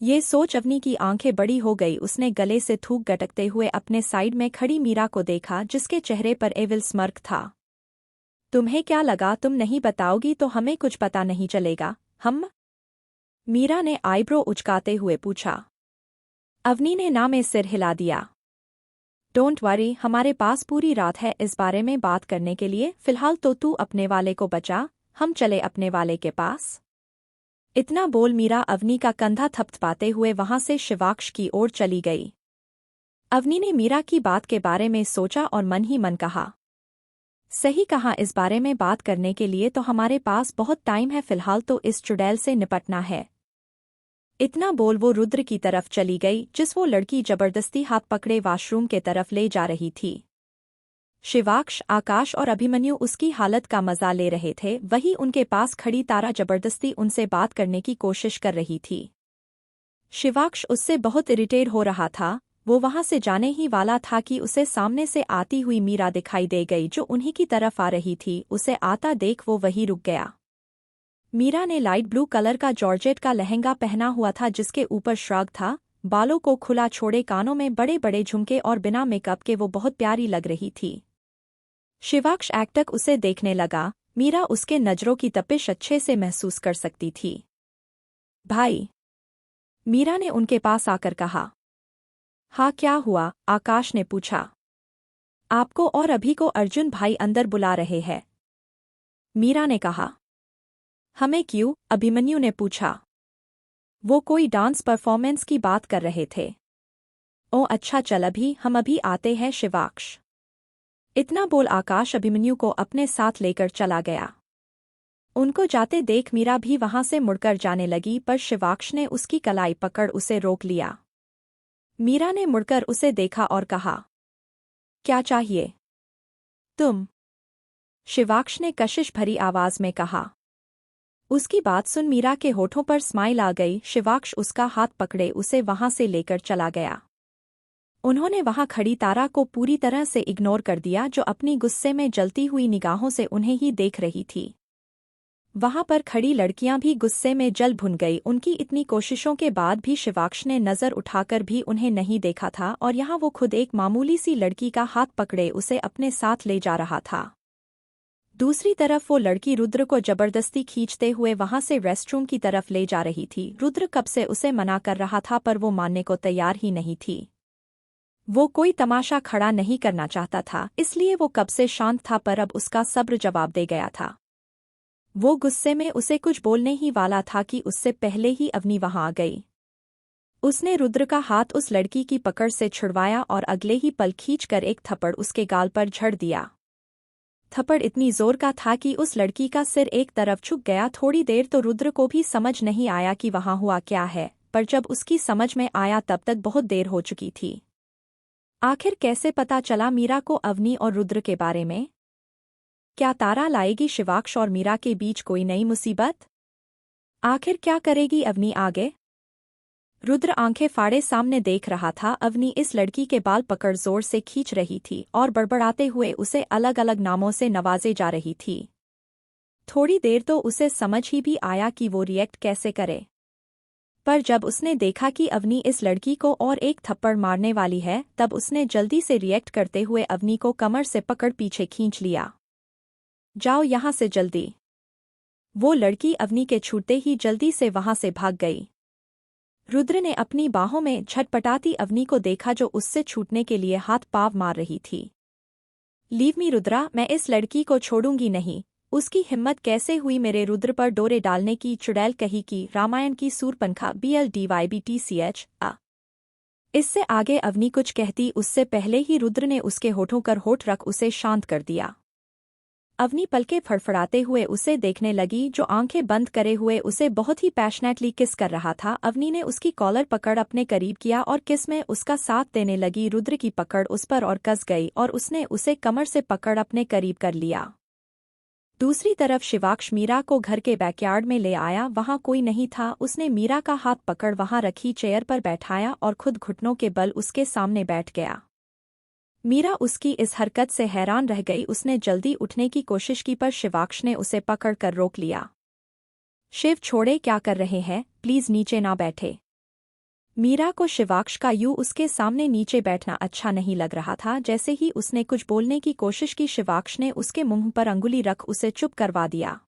ये सोच अवनी की आंखें बड़ी हो गई। उसने गले से थूक गटकते हुए अपने साइड में खड़ी मीरा को देखा, जिसके चेहरे पर एविल स्मर्क था। तुम्हें क्या लगा तुम नहीं बताओगी तो हमें कुछ पता नहीं चलेगा? हम? मीरा ने आईब्रो उचकाते हुए पूछा। अवनी ने ना में सिर हिला दिया। डोंट वरी, हमारे पास पूरी रात है इस बारे में बात करने के लिए। फिलहाल तो तू अपने वाले को बचा, हम चले अपने वाले के पास। इतना बोल मीरा अवनी का कंधा थपथपाते हुए वहां से शिवाक्ष की ओर चली गई। अवनी ने मीरा की बात के बारे में सोचा और मन ही मन कहा, सही कहा, इस बारे में बात करने के लिए तो हमारे पास बहुत टाइम है, फिलहाल तो इस चुड़ैल से निपटना है। इतना बोल वो रुद्र की तरफ चली गई, जिस वो लड़की जबरदस्ती हाथ पकड़े वॉशरूम के तरफ ले जा रही थी। शिवाक्ष, आकाश और अभिमन्यु उसकी हालत का मजा ले रहे थे। वही उनके पास खड़ी तारा जबरदस्ती उनसे बात करने की कोशिश कर रही थी। शिवाक्ष उससे बहुत इरिटेट हो रहा था। वो वहां से जाने ही वाला था कि उसे सामने से आती हुई मीरा दिखाई दे गई, जो उन्हीं की तरफ आ रही थी। उसे आता देख वो वहीं रुक गया। मीरा ने लाइट ब्लू कलर का जॉर्जेट का लहंगा पहना हुआ था, जिसके ऊपर श्रग था। बालों को खुला छोड़े, कानों में बड़े बड़े झुमके और बिना मेकअप के वो बहुत प्यारी लग रही थी। शिवाक्ष एकटक उसे देखने लगा। मीरा उसके नजरों की तपिश अच्छे से महसूस कर सकती थी। भाई, मीरा ने उनके पास आकर कहा। हाँ क्या हुआ? आकाश ने पूछा। आपको और अभी को अर्जुन भाई अंदर बुला रहे हैं, मीरा ने कहा। हमें क्यों? अभिमन्यु ने पूछा। वो कोई डांस परफॉर्मेंस की बात कर रहे थे। ओ अच्छा चल हम अभी आते हैं शिवाक्ष। इतना बोल आकाश अभिमन्यु को अपने साथ लेकर चला गया। उनको जाते देख मीरा भी वहां से मुड़कर जाने लगी पर शिवाक्ष ने उसकी कलाई पकड़ उसे रोक लिया। मीरा ने मुड़कर उसे देखा और कहा, क्या चाहिए तुम? शिवाक्ष ने कशिश भरी आवाज में कहा। उसकी बात सुन मीरा के होठों पर स्माइल आ गई। शिवाक्ष उसका हाथ पकड़े उसे वहां से लेकर चला गया। उन्होंने वहां खड़ी तारा को पूरी तरह से इग्नोर कर दिया जो अपनी गुस्से में जलती हुई निगाहों से उन्हें ही देख रही थी। वहां पर खड़ी लड़कियां भी गुस्से में जल भुन गई। उनकी इतनी कोशिशों के बाद भी शिवाक्ष ने नजर उठाकर भी उन्हें नहीं देखा था और यहाँ वो खुद एक मामूली सी लड़की का हाथ पकड़े उसे अपने साथ ले जा रहा था। दूसरी तरफ वो लड़की रुद्र को जबरदस्ती खींचते हुए वहां से रेस्टरूम की तरफ ले जा रही थी। रुद्र कब से उसे मना कर रहा था पर वो मानने को तैयार ही नहीं थी। वो कोई तमाशा खड़ा नहीं करना चाहता था इसलिए वो कब से शांत था पर अब उसका सब्र जवाब दे गया था। वो गुस्से में उसे कुछ बोलने ही वाला था कि उससे पहले ही अवनी वहां आ गई। उसने रुद्र का हाथ उस लड़की की पकड़ से छुड़वाया और अगले ही पल खींचकर एक थप्पड़ उसके गाल पर झड़ दिया। थप्पड़ इतनी जोर का था कि उस लड़की का सिर एक तरफ झुक गया। थोड़ी देर तो रुद्र को भी समझ नहीं आया कि वहां हुआ क्या है पर जब उसकी समझ में आया तब तक बहुत देर हो चुकी थी। आखिर कैसे पता चला मीरा को अवनी और रुद्र के बारे में? क्या तारा लाएगी शिवाक्ष और मीरा के बीच कोई नई मुसीबत? आखिर क्या करेगी अवनी आगे? रुद्र आंखें फाड़े सामने देख रहा था। अवनी इस लड़की के बाल पकड़ जोर से खींच रही थी और बड़बड़ाते हुए उसे अलग अलग नामों से नवाजे जा रही थी। थोड़ी देर तो उसे समझ ही भी आया कि वो रिएक्ट कैसे करे, पर जब उसने देखा कि अवनी इस लड़की को और एक थप्पड़ मारने वाली है तब उसने जल्दी से रिएक्ट करते हुए अवनी को कमर से पकड़ पीछे खींच लिया। जाओ यहाँ से जल्दी। वो लड़की अवनी के छूटते ही जल्दी से वहां से भाग गई। रुद्र ने अपनी बाहों में छटपटाती अवनी को देखा जो उससे छूटने के लिए हाथ पाव मार रही थी। लीव मी रुद्रा, मैं इस लड़की को छोड़ूंगी नहीं। उसकी हिम्मत कैसे हुई मेरे रुद्र पर डोरे डालने की? चुड़ैल कही की रामायण की सूरपंखा BLDYBTCH आ। इससे आगे अवनी कुछ कहती उससे पहले ही रुद्र ने उसके होठों कर होठ रख उसे शांत कर दिया। अवनी पलके फड़फड़ाते हुए उसे देखने लगी जो आंखें बंद करे हुए उसे बहुत ही पैशनेटली किस कर रहा था। अवनी ने उसकी कॉलर पकड़ अपने करीब किया और किस में उसका साथ देने लगी। रुद्र की पकड़ उस पर और कस गई और उसने उसे कमर से पकड़ अपने करीब कर लिया। दूसरी तरफ शिवाक्ष मीरा को घर के बैकयार्ड में ले आया। वहां कोई नहीं था। उसने मीरा का हाथ पकड़ वहां रखी चेयर पर बैठाया और खुद घुटनों के बल उसके सामने बैठ गया। मीरा उसकी इस हरकत से हैरान रह गई। उसने जल्दी उठने की कोशिश की पर शिवाक्ष ने उसे पकड़कर रोक लिया। शिव छोड़े, क्या कर रहे हैं? प्लीज नीचे ना बैठे। मीरा को शिवाक्ष का यूं उसके सामने नीचे बैठना अच्छा नहीं लग रहा था। जैसे ही उसने कुछ बोलने की कोशिश की शिवाक्ष ने उसके मुंह पर अंगुली रख उसे चुप करवा दिया।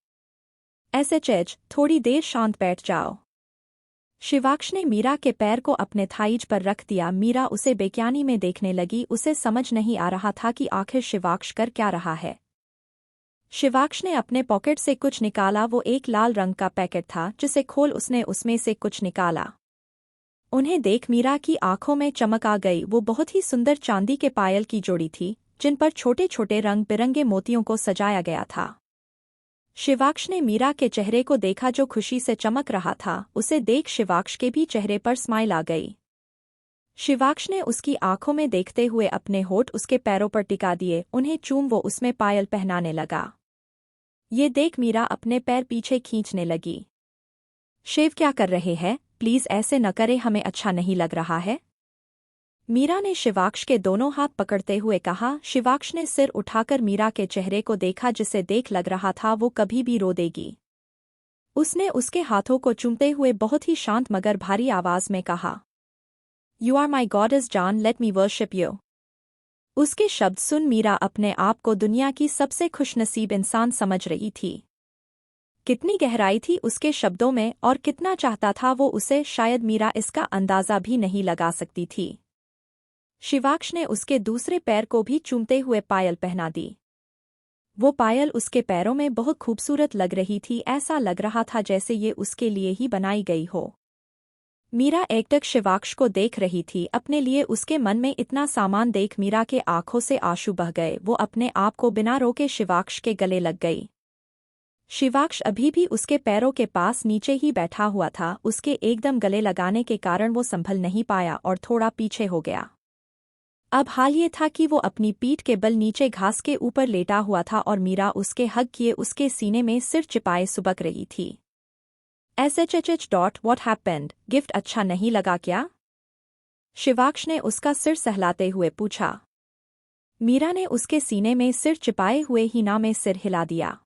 SHH, थोड़ी देर शांत बैठ जाओ। शिवाक्ष ने मीरा के पैर को अपने थाइज पर रख दिया। मीरा उसे बेक्यानी में देखने लगी। उसे समझ नहीं आ रहा था कि आखिर शिवाक्ष कर क्या रहा है। शिवाक्ष ने अपने पॉकेट से कुछ निकाला। वो एक लाल रंग का पैकेट था जिसे खोल उसने उसमें से कुछ निकाला। उन्हें देख मीरा की आंखों में चमक आ गई। वो बहुत ही सुंदर चांदी के पायल की जोड़ी थी जिन पर छोटे छोटे रंग बिरंगे मोतियों को सजाया गया था। शिवाक्ष ने मीरा के चेहरे को देखा जो खुशी से चमक रहा था। उसे देख शिवाक्ष के भी चेहरे पर स्माइल आ गई। शिवाक्ष ने उसकी आंखों में देखते हुए अपने होठ उसके पैरों पर टिका दिए। उन्हें चूम वो उसमें पायल पहनाने लगा। ये देख मीरा अपने पैर पीछे खींचने लगी। शिव क्या कर रहे हैं? प्लीज ऐसे न करे, हमें अच्छा नहीं लग रहा है। मीरा ने शिवाक्ष के दोनों हाथ पकड़ते हुए कहा। शिवाक्ष ने सिर उठाकर मीरा के चेहरे को देखा जिसे देख लग रहा था वो कभी भी रो देगी। उसने उसके हाथों को चूमते हुए बहुत ही शांत मगर भारी आवाज में कहा, you are my goddess John, let me worship you. उसके शब्द सुन मीरा अपने आप को दुनिया की सबसे खुशनसीब इंसान समझ रही थी। कितनी गहराई थी उसके शब्दों में और कितना चाहता था वो उसे, शायद मीरा इसका अंदाजा भी नहीं लगा सकती थी। शिवाक्ष ने उसके दूसरे पैर को भी चूमते हुए पायल पहना दी। वो पायल उसके पैरों में बहुत खूबसूरत लग रही थी, ऐसा लग रहा था जैसे ये उसके लिए ही बनाई गई हो। मीरा एकटक शिवाक्ष को देख रही थी, अपने लिए उसके मन में इतना सामान देख मीरा के आंखों से आंसू बह गए। वो अपने आप को बिना रोके शिवाक्ष के गले लग गई। शिवाक्ष अभी भी उसके पैरों के पास नीचे ही बैठा हुआ था। उसके एकदम गले लगाने के कारण वो संभल नहीं पाया और थोड़ा पीछे हो गया। अब हाल ये था कि वो अपनी पीठ के बल नीचे घास के ऊपर लेटा हुआ था और मीरा उसके हग किए उसके सीने में सिर चिपाए सुबक रही थी। What happened? गिफ्ट अच्छा नहीं लगा क्या? शिवाक्ष ने उसका सिर सहलाते हुए पूछा। मीरा ने उसके सीने में सिर चिपाए हुए ही ना में सिर हिला दिया।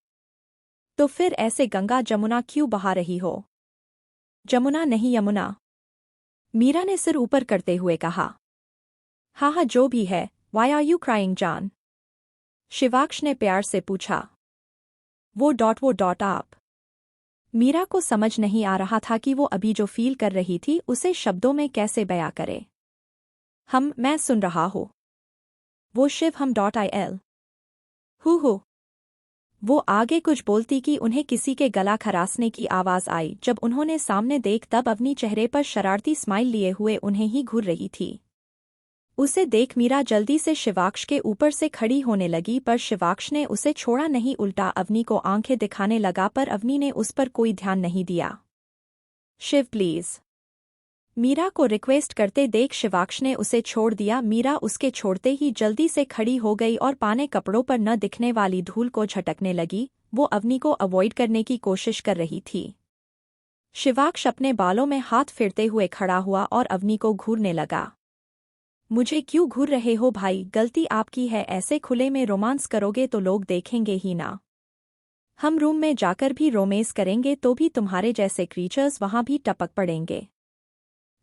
तो फिर ऐसे गंगा जमुना क्यों बहा रही हो? जमुना नहीं, यमुना। मीरा ने सिर ऊपर करते हुए कहा। हाँ, जो भी है। Why are you crying, जान? शिवाक्ष ने प्यार से पूछा। वो डॉट आप। मीरा को समझ नहीं आ रहा था कि वो अभी जो फील कर रही थी उसे शब्दों में कैसे बयां करे। मैं सुन रहा हूँ। वो शिव il। हु। वो आगे कुछ बोलती कि उन्हें किसी के गला खरासने की आवाज आई। जब उन्होंने सामने देख तब अपनी चेहरे पर शरारती स्माइल लिए हुए उन्हें ही घूर रही थी। उसे देख मीरा जल्दी से शिवाक्ष के ऊपर से खड़ी होने लगी, पर शिवाक्ष ने उसे छोड़ा नहीं, उल्टा अवनी को आंखें दिखाने लगा, पर अवनी ने उस पर कोई ध्यान नहीं दिया। शिव प्लीज। मीरा को रिक्वेस्ट करते देख शिवाक्ष ने उसे छोड़ दिया। मीरा उसके छोड़ते ही जल्दी से खड़ी हो गई और पाने कपड़ों पर न दिखने वाली धूल को झटकने लगी। वो अवनी को अवॉइड करने की कोशिश कर रही थी। शिवाक्ष अपने बालों में हाथ फेरते हुए खड़ा हुआ और अवनी को घूरने लगा। मुझे क्यों घूर रहे हो भाई? गलती आपकी है। ऐसे खुले में रोमांस करोगे तो लोग देखेंगे ही ना। हम रूम में जाकर भी रोमेंस करेंगे तो भी तुम्हारे जैसे क्रीचर्स वहां भी टपक पड़ेंगे।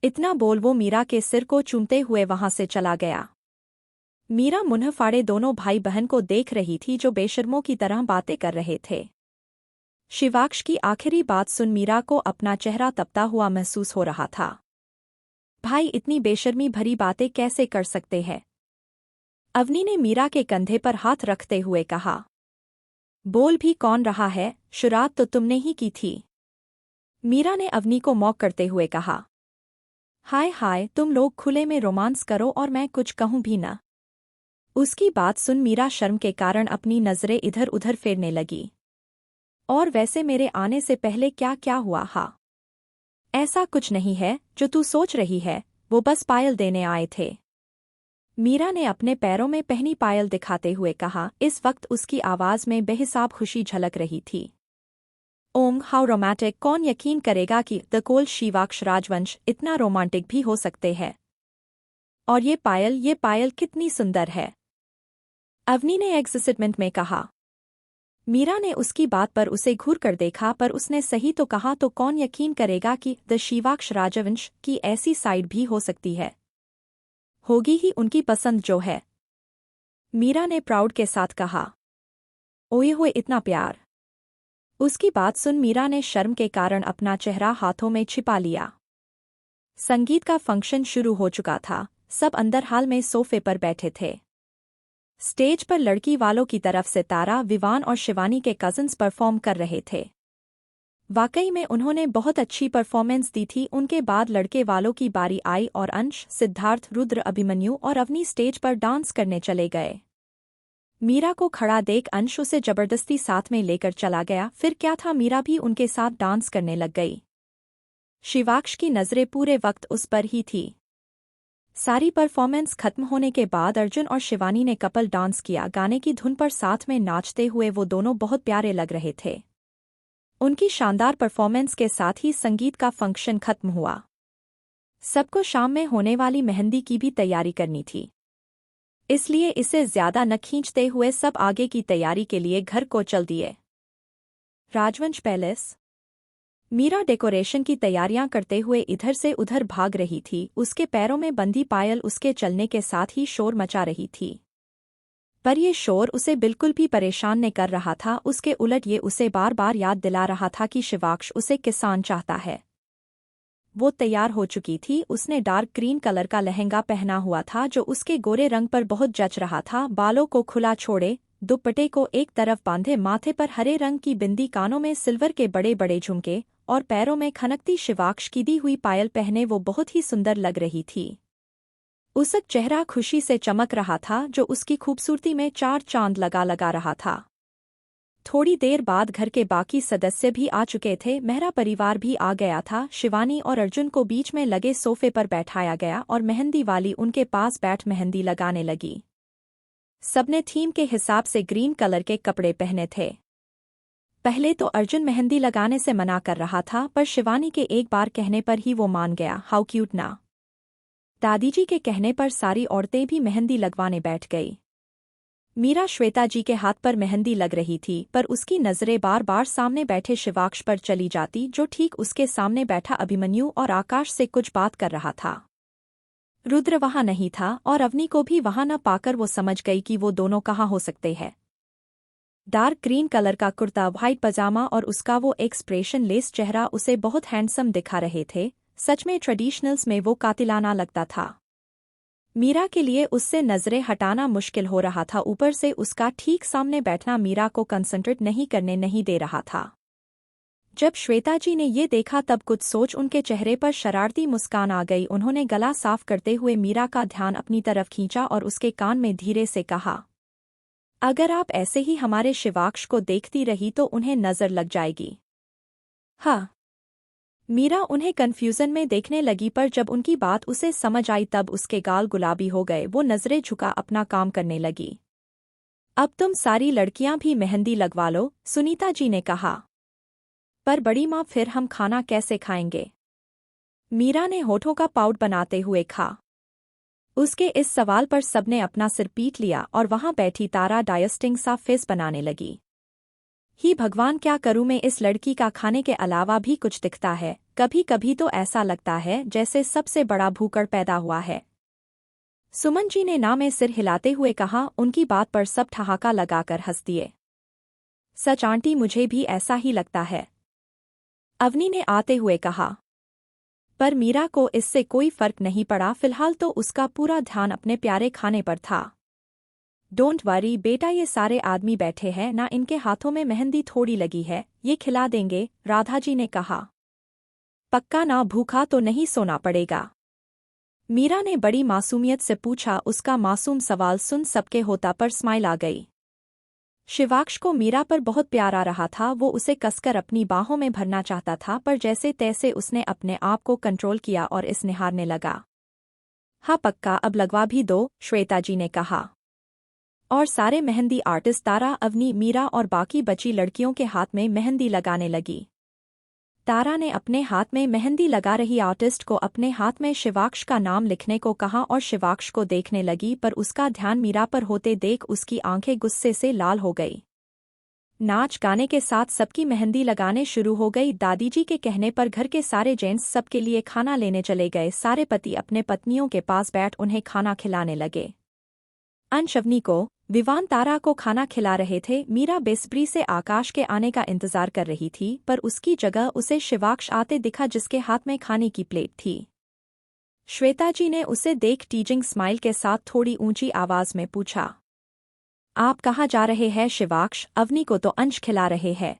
इतना बोल वो मीरा के सिर को चूमते हुए वहां से चला गया। मीरा मुंह फाड़े दोनों भाई बहन को देख रही थी जो बेशर्मों की तरह बातें कर रहे थे। शिवाक्ष की आखिरी बात सुन मीरा को अपना चेहरा तपता हुआ महसूस हो रहा था। भाई इतनी बेशर्मी भरी बातें कैसे कर सकते हैं? अवनी ने मीरा के कंधे पर हाथ रखते हुए कहा। बोल भी कौन रहा है? शुरुआत तो तुमने ही की थी। मीरा ने अवनी को मॉक करते हुए कहा। हाय, तुम लोग खुले में रोमांस करो और मैं कुछ कहूं भी न। उसकी बात सुन मीरा शर्म के कारण अपनी नजरें इधर उधर फेरने लगी। और वैसे मेरे आने से पहले क्या क्या हुआ? हाँ, ऐसा कुछ नहीं है जो तू सोच रही है, वो बस पायल देने आए थे। मीरा ने अपने पैरों में पहनी पायल दिखाते हुए कहा। इस वक्त उसकी आवाज में बेहिसाब खुशी झलक रही थी। ओम हाउ रोमांटिक। कौन यकीन करेगा कि द कोल शिवाक्ष राजवंश इतना रोमांटिक भी हो सकते हैं? और ये पायल कितनी सुंदर है। अवनी ने एक्साइटमेंट में कहा। मीरा ने उसकी बात पर उसे घूर कर देखा, पर उसने सही तो कहा, तो कौन यकीन करेगा कि द शिवाक्ष राजवंश की ऐसी साइड भी हो सकती है। होगी ही उनकी पसंद जो है। मीरा ने प्राउड के साथ कहा। ओए हुए इतना प्यार। उसकी बात सुन मीरा ने शर्म के कारण अपना चेहरा हाथों में छिपा लिया। संगीत का फंक्शन शुरू हो चुका था। सब अंदर हाल में सोफे पर बैठे थे। स्टेज पर लड़की वालों की तरफ से तारा, विवान और शिवानी के कजिन्स परफॉर्म कर रहे थे। वाकई में उन्होंने बहुत अच्छी परफॉर्मेंस दी थी। उनके बाद लड़के वालों की बारी आई और अंश, सिद्धार्थ, रुद्र, अभिमन्यु और अवनी स्टेज पर डांस करने चले गए। मीरा को खड़ा देख अंश उसे जबरदस्ती साथ में लेकर चला गया। फिर क्या था, मीरा भी उनके साथ डांस करने लग गई। शिवाक्ष की नजरें पूरे वक्त उस पर ही थी। सारी परफॉर्मेंस खत्म होने के बाद अर्जुन और शिवानी ने कपल डांस किया। गाने की धुन पर साथ में नाचते हुए वो दोनों बहुत प्यारे लग रहे थे। उनकी शानदार परफॉर्मेंस के साथ ही संगीत का फंक्शन खत्म हुआ। सबको शाम में होने वाली मेहंदी की भी तैयारी करनी थी, इसलिए इसे ज्यादा न खींचते हुए सब आगे की तैयारी के लिए घर को चल दिए। राजवंश पैलेस। मीरा डेकोरेशन की तैयारियां करते हुए इधर से उधर भाग रही थी। उसके पैरों में बंधी पायल उसके चलने के साथ ही शोर मचा रही थी, पर यह शोर उसे बिल्कुल भी परेशान नहीं कर रहा था। उसके उलट ये उसे बार बार याद दिला रहा था कि शिवाक्ष उसे किसान चाहता है। वो तैयार हो चुकी थी। उसने डार्क ग्रीन कलर का लहंगा पहना हुआ था जो उसके गोरे रंग पर बहुत जच रहा था। बालों को खुला छोड़े दुपट्टे को एक तरफ बांधे, माथे पर हरे रंग की बिंदी, कानों में सिल्वर के बड़े बड़े झुमके और पैरों में खनकती शिवाक्ष की दी हुई पायल पहने वो बहुत ही सुंदर लग रही थी। उसका चेहरा खुशी से चमक रहा था, जो उसकी खूबसूरती में चार चांद लगा लगा रहा था। थोड़ी देर बाद घर के बाकी सदस्य भी आ चुके थे। मेहरा परिवार भी आ गया था। शिवानी और अर्जुन को बीच में लगे सोफे पर बैठाया गया और मेहंदी वाली उनके पास बैठ मेहंदी लगाने लगी। सबने थीम के हिसाब से ग्रीन कलर के कपड़े पहने थे। पहले तो अर्जुन मेहंदी लगाने से मना कर रहा था, पर शिवानी के एक बार कहने पर ही वो मान गया। हाउ क्यूट ना। दादीजी के कहने पर सारी औरतें भी मेहंदी लगवाने बैठ गई। मीरा श्वेता जी के हाथ पर मेहंदी लग रही थी, पर उसकी नजरें बार बार सामने बैठे शिवाक्ष पर चली जाती, जो ठीक उसके सामने बैठा अभिमन्यु और आकाश से कुछ बात कर रहा था। रुद्र वहां नहीं था और अवनी को भी वहां न पाकर वो समझ गई कि वो दोनों कहाँ हो सकते हैं। डार्क ग्रीन कलर का कुर्ता, व्हाइट पजामा और उसका वो एक्सप्रेशन लेस चेहरा उसे बहुत हैंडसम दिखा रहे थे। सच में ट्रेडिशनल्स में वो कातिलाना लगता था। मीरा के लिए उससे नजरें हटाना मुश्किल हो रहा था। ऊपर से उसका ठीक सामने बैठना मीरा को कंसंट्रेट नहीं दे रहा था। जब श्वेता जी ने ये देखा तब कुछ सोच उनके चेहरे पर शरारती मुस्कान आ गई। उन्होंने गला साफ करते हुए मीरा का ध्यान अपनी तरफ खींचा और उसके कान में धीरे से कहा, अगर आप ऐसे ही हमारे शिवाक्ष को देखती रही तो उन्हें नजर लग जाएगी। हाँ। मीरा उन्हें कन्फ्यूजन में देखने लगी, पर जब उनकी बात उसे समझ आई तब उसके गाल गुलाबी हो गए। वो नजरें झुका अपना काम करने लगी। अब तुम सारी लड़कियां भी मेहंदी लगवा लो, सुनीता जी ने कहा। पर बड़ी माँ, फिर हम खाना कैसे खाएंगे? मीरा ने होठों का पाउट बनाते हुए कहा। उसके इस सवाल पर सबने अपना सिर पीट लिया और वहां बैठी तारा डायस्टिंग सा फेस बनाने लगी। ही भगवान, क्या करूं मैं? इस लड़की का खाने के अलावा भी कुछ दिखता है। कभी कभी तो ऐसा लगता है जैसे सबसे बड़ा भूकड़ पैदा हुआ है। सुमन जी ने ना में सिर हिलाते हुए कहा। उनकी बात पर सब ठहाका लगाकर हंस दिए। सच आंटी, मुझे भी ऐसा ही लगता है, अवनी ने आते हुए कहा। पर मीरा को इससे कोई फर्क नहीं पड़ा। फिलहाल तो उसका पूरा ध्यान अपने प्यारे खाने पर था। डोंट वरी बेटा, ये सारे आदमी बैठे हैं ना, इनके हाथों में मेहंदी थोड़ी लगी है, ये खिला देंगे, राधा जी ने कहा। पक्का ना? भूखा तो नहीं सोना पड़ेगा? मीरा ने बड़ी मासूमियत से पूछा। उसका मासूम सवाल सुन सबके होता पर स्माइल आ गई। शिवाक्ष को मीरा पर बहुत प्यार आ रहा था। वो उसे कसकर अपनी बाहों में भरना चाहता था, पर जैसे तैसे उसने अपने आप को कंट्रोल किया और इस निहारने लगा। हाँ पक्का, अब लगवा भी दो, श्वेता जी ने कहा। और सारे मेहंदी आर्टिस्ट तारा, अवनी, मीरा और बाकी बची लड़कियों के हाथ में मेहंदी लगाने लगी। तारा ने अपने हाथ में मेहंदी लगा रही आर्टिस्ट को अपने हाथ में शिवाक्ष का नाम लिखने को कहा और शिवाक्ष को देखने लगी, पर उसका ध्यान मीरा पर होते देख उसकी आंखें गुस्से से लाल हो गई। नाच गाने के साथ सबकी मेहंदी लगाने शुरू हो गई। दादीजी के कहने पर घर के सारे जेंट्स सबके लिए खाना लेने चले गए। सारे पति अपने पत्नियों के पास बैठ उन्हें खाना खिलाने लगे। अंश अवनी को, विवान तारा को खाना खिला रहे थे। मीरा बेसब्री से आकाश के आने का इंतजार कर रही थी, पर उसकी जगह उसे शिवाक्ष आते दिखा, जिसके हाथ में खाने की प्लेट थी। श्वेता जी ने उसे देख टीजिंग स्माइल के साथ थोड़ी ऊंची आवाज में पूछा, आप कहाँ जा रहे हैं शिवाक्ष? अवनी को तो अंश खिला रहे हैं।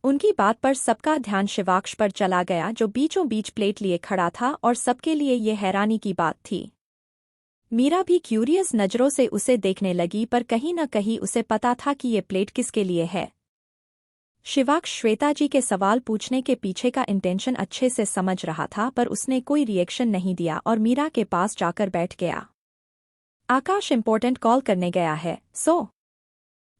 उनकी बात पर सबका ध्यान शिवाक्ष पर चला गया, जो बीचों बीच प्लेट लिए खड़ा था और सबके लिए ये हैरानी की बात थी। मीरा भी क्यूरियस नजरों से उसे देखने लगी, पर कहीं न कहीं उसे पता था कि ये प्लेट किसके लिए है। शिवाक्ष श्वेता जी के सवाल पूछने के पीछे का इंटेंशन अच्छे से समझ रहा था, पर उसने कोई रिएक्शन नहीं दिया और मीरा के पास जाकर बैठ गया। आकाश इम्पोर्टेंट कॉल करने गया है, सो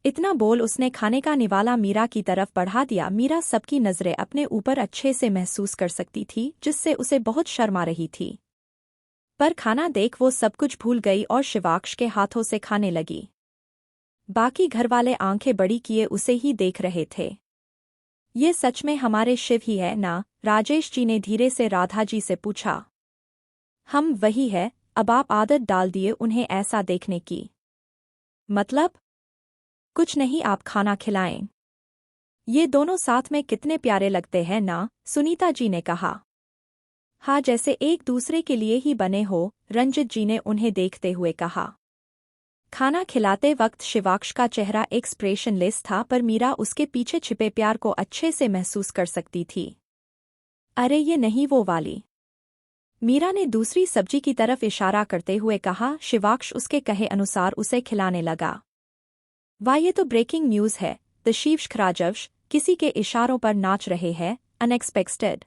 इतना बोल उसने खाने का निवाला मीरा की तरफ बढ़ा दिया। मीरा सबकी नजरें अपने ऊपर अच्छे से महसूस कर सकती थी, जिससे उसे बहुत शर्म आ रही थी। पर खाना देख वो सब कुछ भूल गई और शिवाक्ष के हाथों से खाने लगी। बाकी घरवाले आंखें बड़ी किए उसे ही देख रहे थे। ये सच में हमारे शिव ही है ना? राजेश जी ने धीरे से राधा जी से पूछा। हम वही है, अब आप आदत डाल दिए उन्हें ऐसा देखने की। मतलब? कुछ नहीं, आप खाना खिलाएं। ये दोनों साथ में कितने प्यारे लगते हैं ना? सुनीता जी ने कहा। हाँ, जैसे एक दूसरे के लिए ही बने हो, रंजित जी ने उन्हें देखते हुए कहा। खाना खिलाते वक्त शिवाक्ष का चेहरा एक्सप्रेशनलेस था, पर मीरा उसके पीछे छिपे प्यार को अच्छे से महसूस कर सकती थी। अरे ये नहीं वो वाली। मीरा ने दूसरी सब्जी की तरफ इशारा करते हुए कहा। शिवाक्ष उसके कहे अनुसार उसे खिलाने लगा। वाह, ये तो ब्रेकिंग न्यूज़ है। द शिवशखराजवश किसी के इशारों पर नाच रहे हैं, अनएक्सपेक्टेड।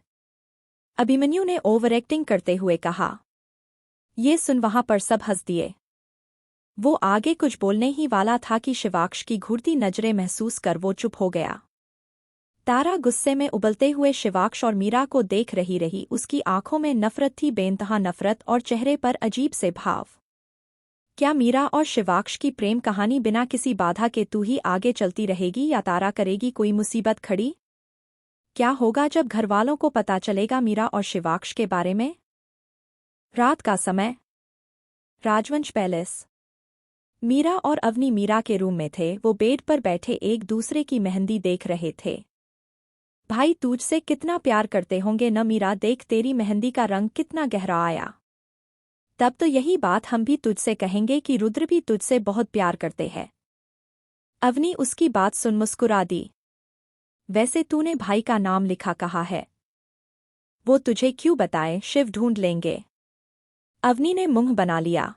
अभिमन्यु ने ओवर एक्टिंग करते हुए कहा। ये सुन वहां पर सब हंस दिए। वो आगे कुछ बोलने ही वाला था कि शिवाक्ष की घूरती नजरें महसूस कर वो चुप हो गया। तारा गुस्से में उबलते हुए शिवाक्ष और मीरा को देख रही। उसकी आंखों में नफरत थी, बेइंतहा नफरत, और चेहरे पर अजीब से भाव। क्या मीरा और शिवाक्ष की प्रेम कहानी बिना किसी बाधा के तू ही आगे चलती रहेगी, या तारा करेगी कोई मुसीबत खड़ी? क्या होगा जब घरवालों को पता चलेगा मीरा और शिवाक्ष के बारे में? रात का समय, राजवंश पैलेस। मीरा और अवनी मीरा के रूम में थे। वो बेड पर बैठे एक दूसरे की मेहंदी देख रहे थे। भाई तुझसे कितना प्यार करते होंगे न मीरा, देख तेरी मेहंदी का रंग कितना गहरा आया। तब तो यही बात हम भी तुझसे कहेंगे कि रुद्र भी तुझसे बहुत प्यार करते हैं। अवनी उसकी बात सुन मुस्कुरा दी। वैसे तूने भाई का नाम लिखा कहा है? वो तुझे क्यों बताए, शिव ढूंढ लेंगे। अवनी ने मुंह बना लिया।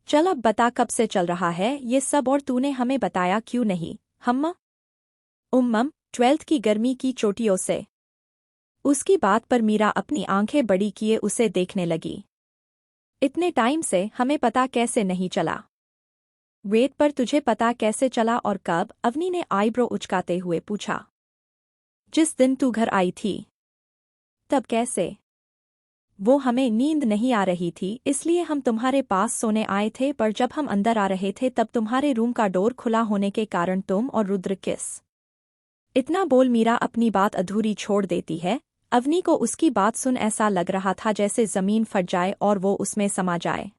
चल अब बता, कब से चल रहा है ये सब, और तूने हमें बताया क्यों नहीं? हम 12th की गर्मी की चोटियों से। उसकी बात पर मीरा अपनी आंखें बड़ी किए उसे देखने लगी। इतने टाइम से हमें पता कैसे नहीं चला? वेट, पर तुझे पता कैसे चला और कब? अवनी ने आईब्रो उचकाते हुए पूछा। जिस दिन तू घर आई थी। तब कैसे? वो हमें नींद नहीं आ रही थी, इसलिए हम तुम्हारे पास सोने आए थे, पर जब हम अंदर आ रहे थे तब तुम्हारे रूम का डोर खुला होने के कारण तुम और रुद्र किस। इतना बोल मीरा अपनी बात अधूरी छोड़ देती है। अवनी को उसकी बात सुन ऐसा लग रहा था जैसे जमीन फट जाए और वो उसमें समा जाए।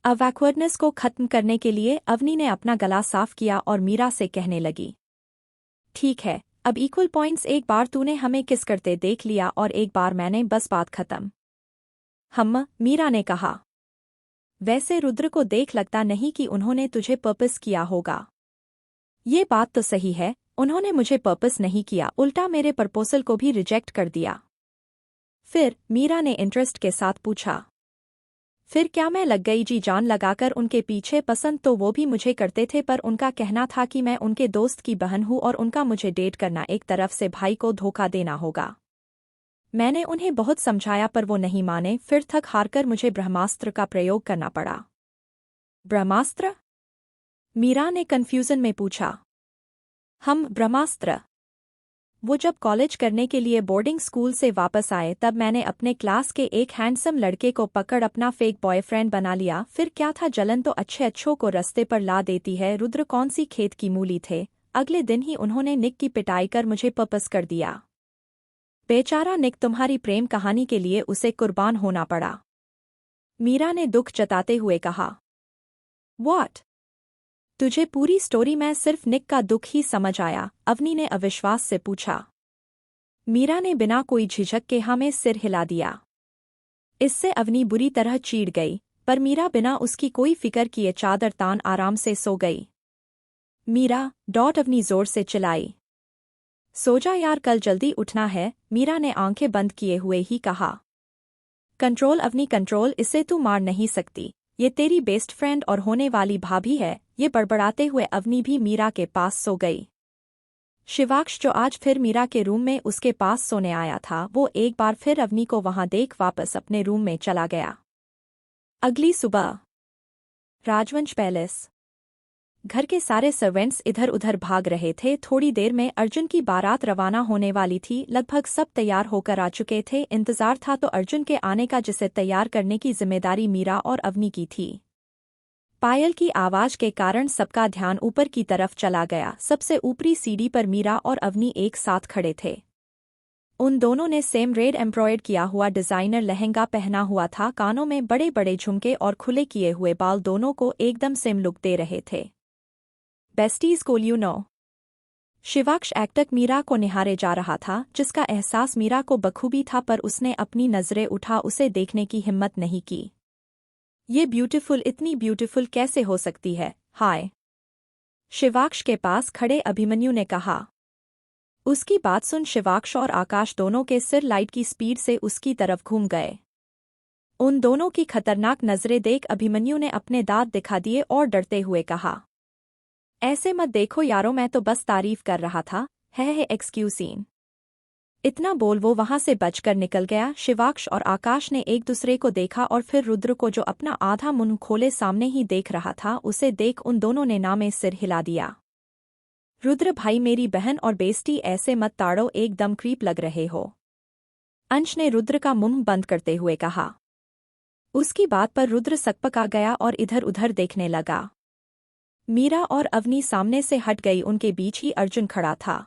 अवैक्वर्डनेस को खत्म करने के लिए अवनी ने अपना गला साफ किया और मीरा से कहने लगी। ठीक है, अब इक्वल पॉइंट्स, एक बार तूने हमें किस करते देख लिया और एक बार मैंने, बस बात खत्म। मीरा ने कहा। वैसे रुद्र को देख लगता नहीं कि उन्होंने तुझे पर्पस किया होगा। ये बात तो सही है, उन्होंने मुझे पर्पस नहीं किया, उल्टा मेरे प्रपोजल को भी रिजेक्ट कर दिया। फिर? मीरा ने इंटरेस्ट के साथ पूछा। फिर क्या, मैं लग गई जी जान लगाकर उनके पीछे। पसंद तो वो भी मुझे करते थे, पर उनका कहना था कि मैं उनके दोस्त की बहन हूँ और उनका मुझे डेट करना एक तरफ से भाई को धोखा देना होगा। मैंने उन्हें बहुत समझाया पर वो नहीं माने, फिर थक हारकर मुझे ब्रह्मास्त्र का प्रयोग करना पड़ा। ब्रह्मास्त्र? मीरा ने कन्फ्यूजन में पूछा। ब्रह्मास्त्र। वो जब कॉलेज करने के लिए बोर्डिंग स्कूल से वापस आए तब मैंने अपने क्लास के एक हैंडसम लड़के को पकड़ अपना फेक बॉयफ्रेंड बना लिया। फिर क्या था, जलन तो अच्छों को रास्ते पर ला देती है। रुद्र कौन सी खेत की मूली थे, अगले दिन ही उन्होंने निक की पिटाई कर मुझे पर्पस कर दिया। बेचारा निक, तुम्हारी प्रेम कहानी के लिए उसे कुर्बान होना पड़ा। मीरा ने दुख जताते हुए कहा। व्हाट? तुझे पूरी स्टोरी में सिर्फ निक का दुख ही समझ आया? अवनी ने अविश्वास से पूछा। मीरा ने बिना कोई झिझक के हाँ में सिर हिला दिया। इससे अवनी बुरी तरह चीड़ गई, पर मीरा बिना उसकी कोई फिक्र किए चादर तान आराम से सो गई। मीरा अवनी जोर से चिल्लाई। सो जा यार, कल जल्दी उठना है। मीरा ने आंखें बंद किए हुए ही कहा। कंट्रोल अवनी कंट्रोल, इसे तू मार नहीं सकती, ये तेरी बेस्ट फ्रेंड और होने वाली भाभी है। ये बड़बड़ाते हुए अवनी भी मीरा के पास सो गई। शिवाक्ष जो आज फिर मीरा के रूम में उसके पास सोने आया था, वो एक बार फिर अवनी को वहां देख वापस अपने रूम में चला गया। अगली सुबह, राजवंश पैलेस। घर के सारे सर्वेंट्स इधर उधर भाग रहे थे। थोड़ी देर में अर्जुन की बारात रवाना होने वाली थी। लगभग सब तैयार होकर आ चुके थे। इंतजार था तो अर्जुन के आने का, जिसे तैयार करने की जिम्मेदारी मीरा और अवनी की थी। पायल की आवाज के कारण सबका ध्यान ऊपर की तरफ चला गया। सबसे ऊपरी सीढ़ी पर मीरा और अवनी एक साथ खड़े थे। उन दोनों ने सेम रेड एम्ब्रॉयड किया हुआ डिजाइनर लहंगा पहना हुआ था। कानों में बड़े बड़े झुमके और खुले किए हुए बाल दोनों को एकदम सेम लुक दे रहे थे। बेस्टीज को यू नो। शिवाक्ष एकटक मीरा को निहारे जा रहा था, जिसका एहसास मीरा को बखूबी था, पर उसने अपनी नजरें उठा उसे देखने की हिम्मत नहीं की। ये ब्यूटीफुल इतनी ब्यूटीफुल कैसे हो सकती है, हाय। शिवाक्ष के पास खड़े अभिमन्यु ने कहा। उसकी बात सुन शिवाक्ष और आकाश दोनों के सिर लाइट की स्पीड से उसकी तरफ घूम गए। उन दोनों की खतरनाक नजरें देख अभिमन्यु ने अपने दांत दिखा दिए और डरते हुए कहा, ऐसे मत देखो यारो, मैं तो बस तारीफ कर रहा था, है एक्सक्यूज़ीन। इतना बोल वो वहां से बचकर निकल गया। शिवाक्ष और आकाश ने एक दूसरे को देखा और फिर रुद्र को, जो अपना आधा मुंह खोले सामने ही देख रहा था, उसे देख उन दोनों ने ना में सिर हिला दिया। रुद्र भाई, मेरी बहन और बेस्टी, ऐसे मत ताड़ो, एकदम क्रीप लग रहे हो, अंश ने रुद्र का मुंह बंद करते हुए कहा। उसकी बात पर रुद्र सकपका गया और इधर उधर देखने लगा। मीरा और अवनी सामने से हट गई, उनके बीच ही अर्जुन खड़ा था।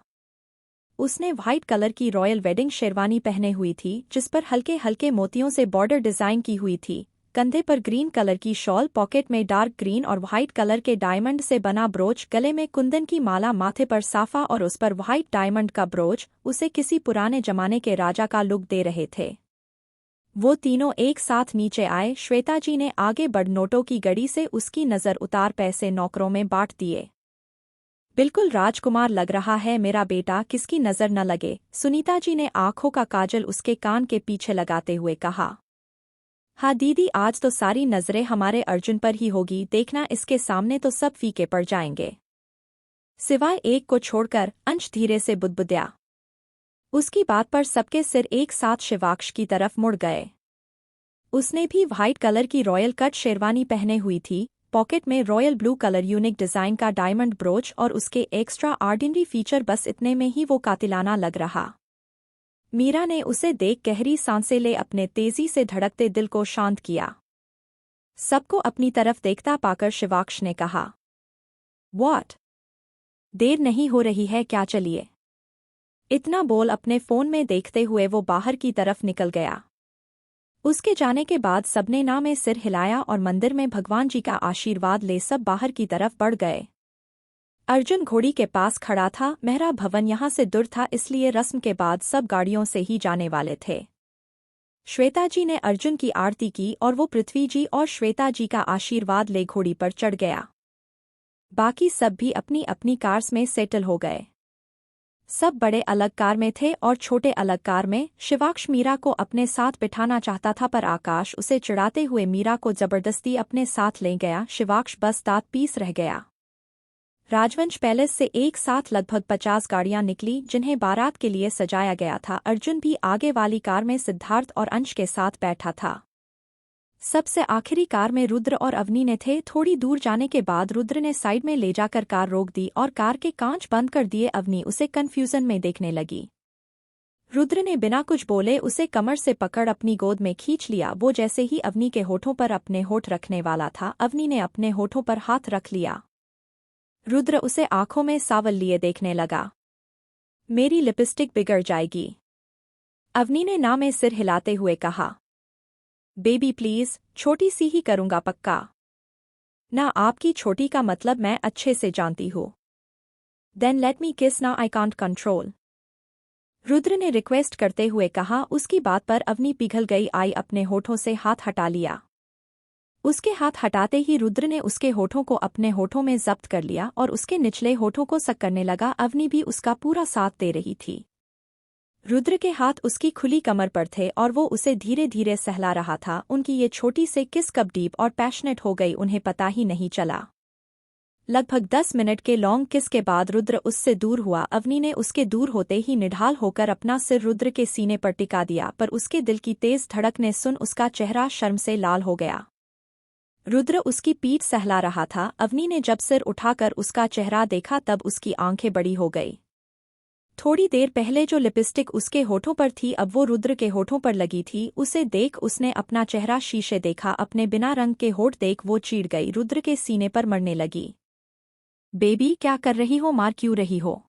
उसने व्हाइट कलर की रॉयल वेडिंग शेरवानी पहने हुई थी, जिस पर हल्के हल्के मोतियों से बॉर्डर डिजाइन की हुई थी। कंधे पर ग्रीन कलर की शॉल, पॉकेट में डार्क ग्रीन और व्हाइट कलर के डायमंड से बना ब्रोच, गले में कुंदन की माला, माथे पर साफा और उस पर व्हाइट डायमंड का ब्रोच उसे किसी पुराने जमाने के राजा का लुक दे रहे थे। वो तीनों एक साथ नीचे आए। श्वेता जी ने आगे बढ़ नोटों की गड़ी से उसकी नज़र उतार पैसे नौकरों में बांट दिए। बिल्कुल राजकुमार लग रहा है मेरा बेटा, किसकी नज़र न लगे। सुनीता जी ने आंखों का काजल उसके कान के पीछे लगाते हुए कहा। हाँ दीदी, आज तो सारी नज़रें हमारे अर्जुन पर ही होगी, देखना इसके सामने तो सब फीके पड़ जाएंगे, सिवाय एक को छोड़कर, अंश धीरे से बुदबुद्या। उसकी बात पर सबके सिर एक साथ शिवाक्ष की तरफ मुड़ गए। उसने भी व्हाइट कलर की रॉयल कट शेरवानी पहने हुई थी, पॉकेट में royal blue colour unique design का डायमंड ब्रोच और उसके एक्स्ट्रा ऑर्डिनरी फीचर, बस इतने में ही वो कातिलाना लग रहा। मीरा ने उसे देख गहरी सांसें ले अपने तेजी से धड़कते दिल को शांत किया। सबको अपनी तरफ देखता पाकर शिवाक्ष ने कहा, व्हाट, देर नहीं हो रही है क्या, चलिए। इतना बोल अपने फोन में देखते हुए वो बाहर की तरफ निकल गया। उसके जाने के बाद सबने ना में सिर हिलाया और मंदिर में भगवान जी का आशीर्वाद ले सब बाहर की तरफ बढ़ गए। अर्जुन घोड़ी के पास खड़ा था। मेहरा भवन यहाँ से दूर था, इसलिए रस्म के बाद सब गाड़ियों से ही जाने वाले थे। श्वेता जी ने अर्जुन की आरती की और वो पृथ्वी जी और श्वेता जी का आशीर्वाद ले घोड़ी पर चढ़ गया। बाकी सब भी अपनी अपनी कार्स में सेटल हो गए। सब बड़े अलग कार में थे और छोटे अलग कार में। शिवाक्ष मीरा को अपने साथ बिठाना चाहता था, पर आकाश उसे चिढ़ाते हुए मीरा को जबरदस्ती अपने साथ ले गया। शिवाक्ष बस दांत पीस रह गया। राजवंश पैलेस से एक साथ लगभग 50 गाड़ियां निकली, जिन्हें बारात के लिए सजाया गया था। अर्जुन भी आगे वाली कार में सिद्धार्थ और अंश के साथ बैठा था। सबसे आखिरी कार में रुद्र और अवनी ने थे। थोड़ी दूर जाने के बाद रुद्र ने साइड में ले जाकर कार रोक दी और कार के कांच बंद कर दिए। अवनी उसे कन्फ्यूजन में देखने लगी। रुद्र ने बिना कुछ बोले उसे कमर से पकड़ अपनी गोद में खींच लिया। वो जैसे ही अवनी के होठों पर अपने होठ रखने वाला था, अवनी ने अपने होठों पर हाथ रख लिया। रुद्र उसे आंखों में सावल लिए देखने लगा। मेरी लिपस्टिक बिगड़ जाएगी, अवनी ने ना में सिर हिलाते हुए कहा। बेबी प्लीज, छोटी सी ही करूंगा पक्का। ना, आपकी छोटी का मतलब मैं अच्छे से जानती हूँ। देन लेट मी किस ना, आई कांट कंट्रोल, रुद्र ने रिक्वेस्ट करते हुए कहा। उसकी बात पर अवनी पिघल गई। आई अपने होठों से हाथ हटा लिया। उसके हाथ हटाते ही रुद्र ने उसके होठों को अपने होठों में जब्त कर लिया और उसके निचले होठों को सक करने लगा। अवनी भी उसका पूरा साथ दे रही थी। रुद्र के हाथ उसकी खुली कमर पर थे और वो उसे धीरे धीरे सहला रहा था। उनकी ये छोटी से किस कब डीप और पैशनेट हो गई, उन्हें पता ही नहीं चला। लगभग 10 मिनट के लॉन्ग किस के बाद रुद्र उससे दूर हुआ। अवनी ने उसके दूर होते ही निढाल होकर अपना सिर रुद्र के सीने पर टिका दिया, पर उसके दिल की तेज धड़क ने सुन उसका चेहरा शर्म से लाल हो गया। रुद्र उसकी पीठ सहला रहा था। अवनी ने जब सिर उठाकर उसका चेहरा देखा तब उसकी आंखें बड़ी हो गई। थोड़ी देर पहले जो लिपस्टिक उसके होठों पर थी, अब वो रुद्र के होठों पर लगी थी। उसे देख उसने अपना चेहरा शीशे देखा। अपने बिना रंग के होठ देख वो चीड़ गई। रुद्र के सीने पर मरने लगी। बेबी क्या कर रही हो, मार क्यों रही हो,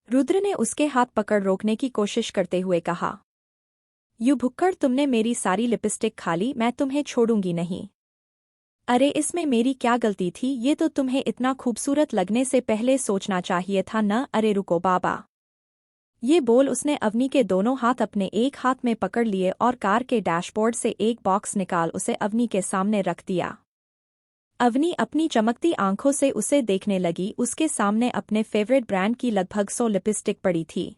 रुद्र ने उसके हाथ पकड़ रोकने की कोशिश करते हुए कहा। यू भुक्कड़, तुमने मेरी सारी लिपस्टिक खा ली, मैं तुम्हें छोड़ूंगी नहीं। अरे इसमें मेरी क्या गलती थी, ये तो तुम्हें इतना खूबसूरत लगने से पहले सोचना चाहिए था न। अरे रुको बाबा, ये बोल उसने अवनी के दोनों हाथ अपने एक हाथ में पकड़ लिए और कार के डैशबोर्ड से एक बॉक्स निकाल उसे अवनी के सामने रख दिया। अवनी अपनी चमकती आंखों से उसे देखने लगी। उसके सामने अपने फेवरेट ब्रांड की लगभग 100 लिपस्टिक पड़ी थी।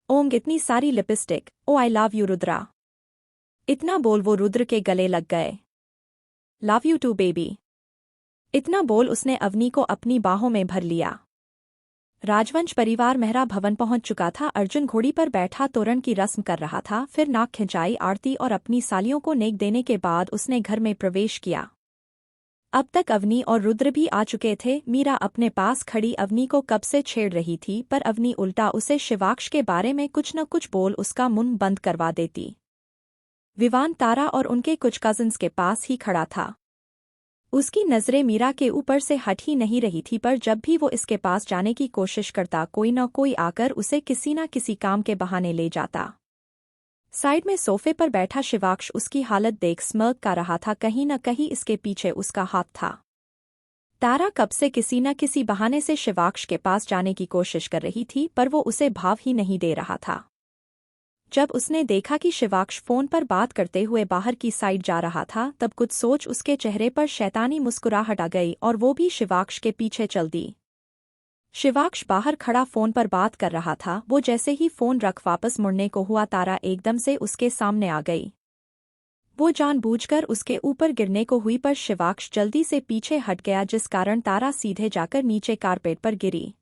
ओंग, इतनी सारी lipstick! Oh I love you Rudra. इतना बोल वो रुद्र के गले लग गए। Love you too baby. इतना बोल उसने अवनी को अपनी बाहों में भर लिया। राजवंश परिवार मेहरा भवन पहुंच चुका था। अर्जुन घोड़ी पर बैठा तोरण की रस्म कर रहा था। फिर नाक खिंचाई, आरती और अपनी सालियों को नेक देने के बाद उसने घर में प्रवेश किया। अब तक अवनी और रुद्र भी आ चुके थे। मीरा अपने पास खड़ी अवनी को कब से छेड़ रही थी, पर अवनी उल्टा उसे शिवाक्ष के बारे में कुछ न कुछ बोल उसका मुंह बंद करवा देती। विवान तारा और उनके कुछ कजिन्स के पास ही खड़ा था। उसकी नज़रें मीरा के ऊपर से हट ही नहीं रही थी, पर जब भी वो इसके पास जाने की कोशिश करता कोई न कोई आकर उसे किसी न किसी काम के बहाने ले जाता। साइड में सोफे पर बैठा शिवाक्ष उसकी हालत देख स्मर्क कर रहा था। कहीं न कहीं इसके पीछे उसका हाथ था। तारा कब से किसी न किसी बहाने से शिवाक्ष के पास जाने की कोशिश कर रही थी, पर वो उसे भाव ही नहीं दे रहा था। जब उसने देखा कि शिवाक्ष फोन पर बात करते हुए बाहर की साइड जा रहा था, तब कुछ सोच उसके चेहरे पर शैतानी मुस्कुराहट आ गई और वो भी शिवाक्ष के पीछे चल दी। शिवाक्ष बाहर खड़ा फोन पर बात कर रहा था। वो जैसे ही फोन रख वापस मुड़ने को हुआ, तारा एकदम से उसके सामने आ गई। वो जानबूझकर उसके ऊपर गिरने को हुई, पर शिवाक्ष जल्दी से पीछे हट गया, जिस कारण तारा सीधे जाकर नीचे कारपेट पर गिरी।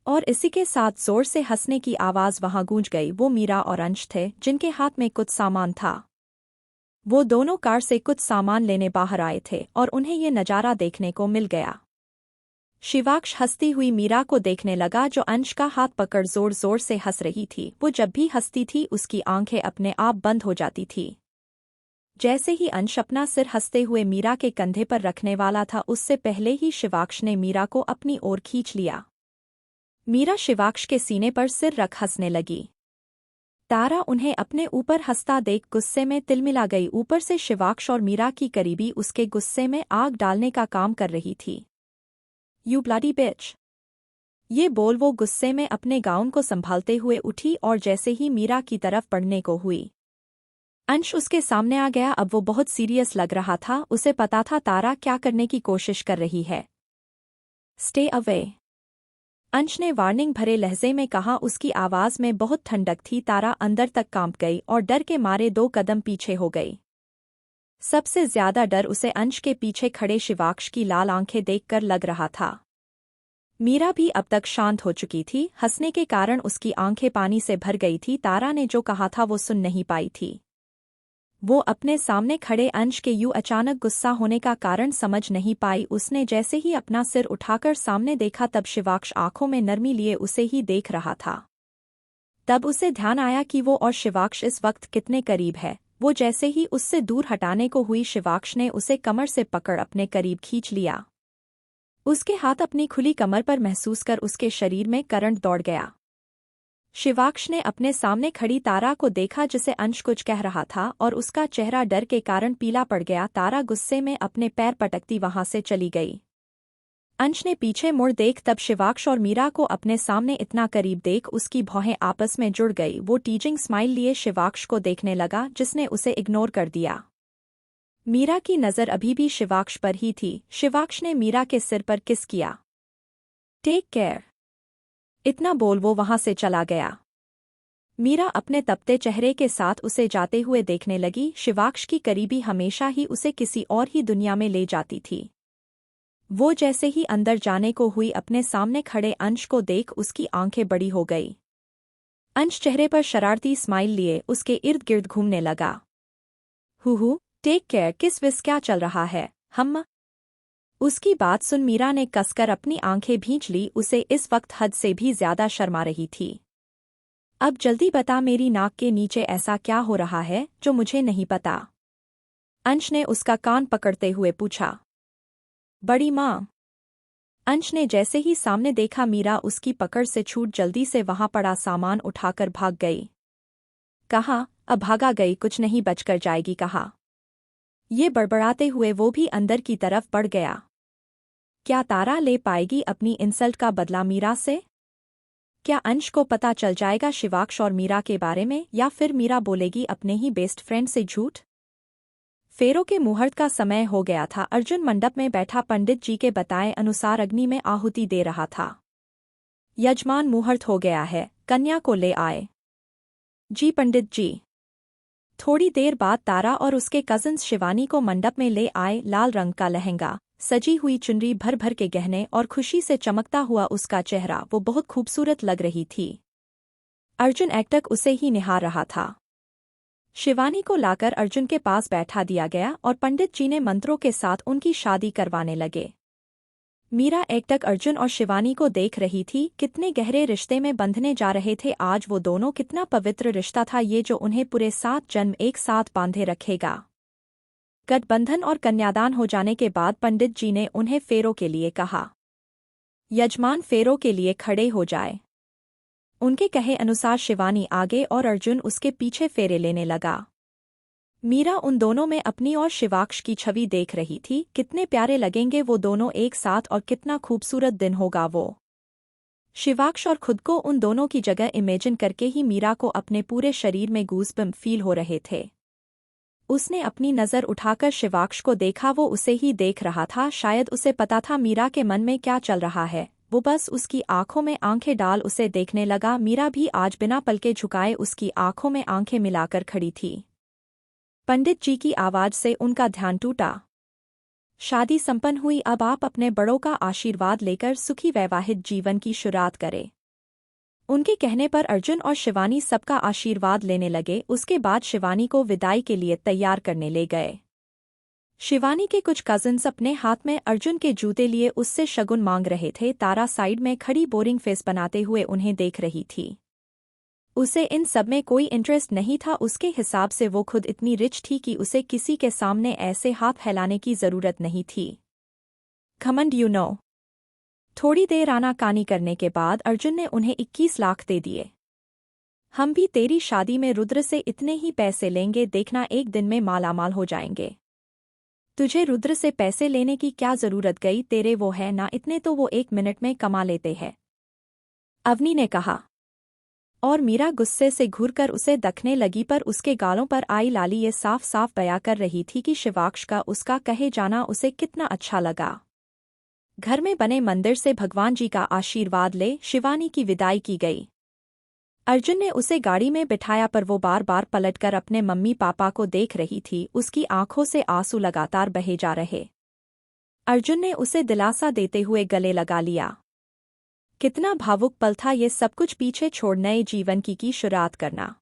और इसी के साथ जोर से हंसने की आवाज़ वहां गूंज गई। वो मीरा और अंश थे, जिनके हाथ में कुछ सामान था। वो दोनों कार से कुछ सामान लेने बाहर आए थे और उन्हें ये नज़ारा देखने को मिल गया। शिवाक्ष हंसती हुई मीरा को देखने लगा, जो अंश का हाथ पकड़ जोर जोर से हंस रही थी। वो जब भी हंसती थी उसकी आंखें अपने आप बंद हो जाती थी। जैसे ही अंश अपना सिर हंसते हुए मीरा के कंधे पर रखने वाला था, उससे पहले ही शिवाक्ष ने मीरा को अपनी ओर खींच लिया। मीरा शिवाक्ष के सीने पर सिर रख हंसने लगी। तारा उन्हें अपने ऊपर हंसता देख गुस्से में तिलमिला गई। ऊपर से शिवाक्ष और मीरा की करीबी उसके गुस्से में आग डालने का काम कर रही थी। यू ब्लडी बिच! ये बोल वो गुस्से में अपने गाउन को संभालते हुए उठी और जैसे ही मीरा की तरफ बढ़ने को हुई, अंश उसके सामने आ गया। अब वो बहुत सीरियस लग रहा था। उसे पता था तारा क्या करने की कोशिश कर रही है। Stay away! अंश ने वार्निंग भरे लहजे में कहा। उसकी आवाज़ में बहुत ठंडक थी। तारा अंदर तक कांप गई और डर के मारे 2 कदम पीछे हो गई। सबसे ज्यादा डर उसे अंश के पीछे खड़े शिवाक्ष की लाल आंखें देखकर लग रहा था। मीरा भी अब तक शांत हो चुकी थी। हंसने के कारण उसकी आंखें पानी से भर गई थी। तारा ने जो कहा था वो सुन नहीं पाई थी। वो अपने सामने खड़े अंश के यूं अचानक गुस्सा होने का कारण समझ नहीं पाई। उसने जैसे ही अपना सिर उठाकर सामने देखा, तब शिवाक्ष आंखों में नरमी लिए उसे ही देख रहा था। तब उसे ध्यान आया कि वो और शिवाक्ष इस वक्त कितने करीब है। वो जैसे ही उससे दूर हटाने को हुई, शिवाक्ष ने उसे कमर से पकड़ अपने करीब खींच लिया। उसके हाथ अपनी खुली कमर पर महसूस कर उसके शरीर में करंट दौड़ गया। शिवाक्ष ने अपने सामने खड़ी तारा को देखा, जिसे अंश कुछ कह रहा था और उसका चेहरा डर के कारण पीला पड़ गया। तारा गुस्से में अपने पैर पटकती वहां से चली गई। अंश ने पीछे मुड़ देख, तब शिवाक्ष और मीरा को अपने सामने इतना करीब देख उसकी भौहें आपस में जुड़ गई। वो टीजिंग स्माइल लिए शिवाक्ष को देखने लगा, जिसने उसे इग्नोर कर दिया। मीरा की नज़र अभी भी शिवाक्ष पर ही थी। शिवाक्ष ने मीरा के सिर पर किस किया। Take care! इतना बोल वो वहां से चला गया। मीरा अपने तपते चेहरे के साथ उसे जाते हुए देखने लगी। शिवाक्ष की करीबी हमेशा ही उसे किसी और ही दुनिया में ले जाती थी। वो जैसे ही अंदर जाने को हुई, अपने सामने खड़े अंश को देख उसकी आंखें बड़ी हो गई। अंश चेहरे पर शरारती स्माइल लिए उसके इर्द गिर्द घूमने लगा। Who take care! किस विस क्या चल रहा है हम? उसकी बात सुन मीरा ने कसकर अपनी आंखें भींच ली। उसे इस वक्त हद से भी ज्यादा शर्मा रही थी। अब जल्दी बता, मेरी नाक के नीचे ऐसा क्या हो रहा है जो मुझे नहीं पता? अंश ने उसका कान पकड़ते हुए पूछा। बड़ी माँ! अंश ने जैसे ही सामने देखा, मीरा उसकी पकड़ से छूट जल्दी से वहां पड़ा सामान उठाकर भाग गई। कहा, अब भागा गई, कुछ नहीं बचकर जाएगी कहा। ये बड़बड़ाते हुए वो भी अंदर की तरफ बढ़ गया। क्या तारा ले पाएगी अपनी इंसल्ट का बदला मीरा से? क्या अंश को पता चल जाएगा शिवाक्ष और मीरा के बारे में, या फिर मीरा बोलेगी अपने ही बेस्ट फ्रेंड से झूठ? फेरों के मुहूर्त का समय हो गया था। अर्जुन मंडप में बैठा पंडित जी के बताए अनुसार अग्नि में आहुति दे रहा था। यजमान, मुहूर्त हो गया है, कन्या को ले आए। जी पंडित जी। थोड़ी देर बाद तारा और उसके कजिन्स शिवानी को मंडप में ले आए। लाल रंग का लहंगा, सजी हुई चुनरी, भर भर के गहने और खुशी से चमकता हुआ उसका चेहरा, वो बहुत खूबसूरत लग रही थी। अर्जुन एकटक उसे ही निहार रहा था। शिवानी को लाकर अर्जुन के पास बैठा दिया गया और पंडित जी ने मंत्रों के साथ उनकी शादी करवाने लगे। मीरा एकटक अर्जुन और शिवानी को देख रही थी। कितने गहरे रिश्ते में बंधने जा रहे थे आज वो दोनों। कितना पवित्र रिश्ता था ये, जो उन्हें पूरे 7 जन्म एक साथ बांधे रखेगा। गठबंधन और कन्यादान हो जाने के बाद पंडित जी ने उन्हें फेरों के लिए कहा। यजमान, फेरों के लिए खड़े हो जाए। उनके कहे अनुसार शिवानी आगे और अर्जुन उसके पीछे फेरे लेने लगा। मीरा उन दोनों में अपनी और शिवाक्ष की छवि देख रही थी। कितने प्यारे लगेंगे वो दोनों एक साथ, और कितना खूबसूरत दिन होगा वो। शिवाक्ष और खुद को उन दोनों की जगह इमेजिन करके ही मीरा को अपने पूरे शरीर में गूज़बम्प फील हो रहे थे। उसने अपनी नज़र उठाकर शिवाक्ष को देखा। वो उसे ही देख रहा था। शायद उसे पता था मीरा के मन में क्या चल रहा है। वो बस उसकी आंखों में आंखें डाल उसे देखने लगा। मीरा भी आज बिना पलके झुकाए उसकी आंखों में आंखें मिलाकर खड़ी थी। पंडित जी की आवाज से उनका ध्यान टूटा। शादी संपन्न हुई, अब आप अपने बड़ों का आशीर्वाद लेकर सुखी वैवाहिक जीवन की शुरुआत करें। उनके कहने पर अर्जुन और शिवानी सबका आशीर्वाद लेने लगे। उसके बाद शिवानी को विदाई के लिए तैयार करने ले गए। शिवानी के कुछ कजिन्स अपने हाथ में अर्जुन के जूते लिए उससे शगुन मांग रहे थे। तारा साइड में खड़ी बोरिंग फेस बनाते हुए उन्हें देख रही थी। उसे इन सब में कोई इंटरेस्ट नहीं था। उसके हिसाब से वो खुद इतनी रिच थी कि उसे किसी के सामने ऐसे हाथ फैलाने की जरूरत नहीं थी। घमंड, यू नो। थोड़ी देर आनाकानी करने के बाद अर्जुन ने उन्हें 21 लाख दे दिए। हम भी तेरी शादी में रुद्र से इतने ही पैसे लेंगे, देखना एक दिन में मालामाल हो जाएंगे। तुझे रुद्र से पैसे लेने की क्या जरूरत गई, तेरे वो है ना इतने तो वो 1 मिनट में कमा लेते हैं, अवनी ने कहा। और मीरा गुस्से से घूरकर उसे दखने लगी, पर उसके गालों पर आई लाली ये साफ साफ बयां कर रही थी कि शिवाक्ष का उसका कहे जाना उसे कितना अच्छा लगा। घर में बने मंदिर से भगवान जी का आशीर्वाद ले शिवानी की विदाई की गई। अर्जुन ने उसे गाड़ी में बिठाया, पर वो बार बार पलटकर अपने मम्मी पापा को देख रही थी। उसकी आंखों से आंसू लगातार बहे जा रहे। अर्जुन ने उसे दिलासा देते हुए गले लगा लिया। कितना भावुक पल था ये, सब कुछ पीछे छोड़ नए जीवन की शुरुआत करना।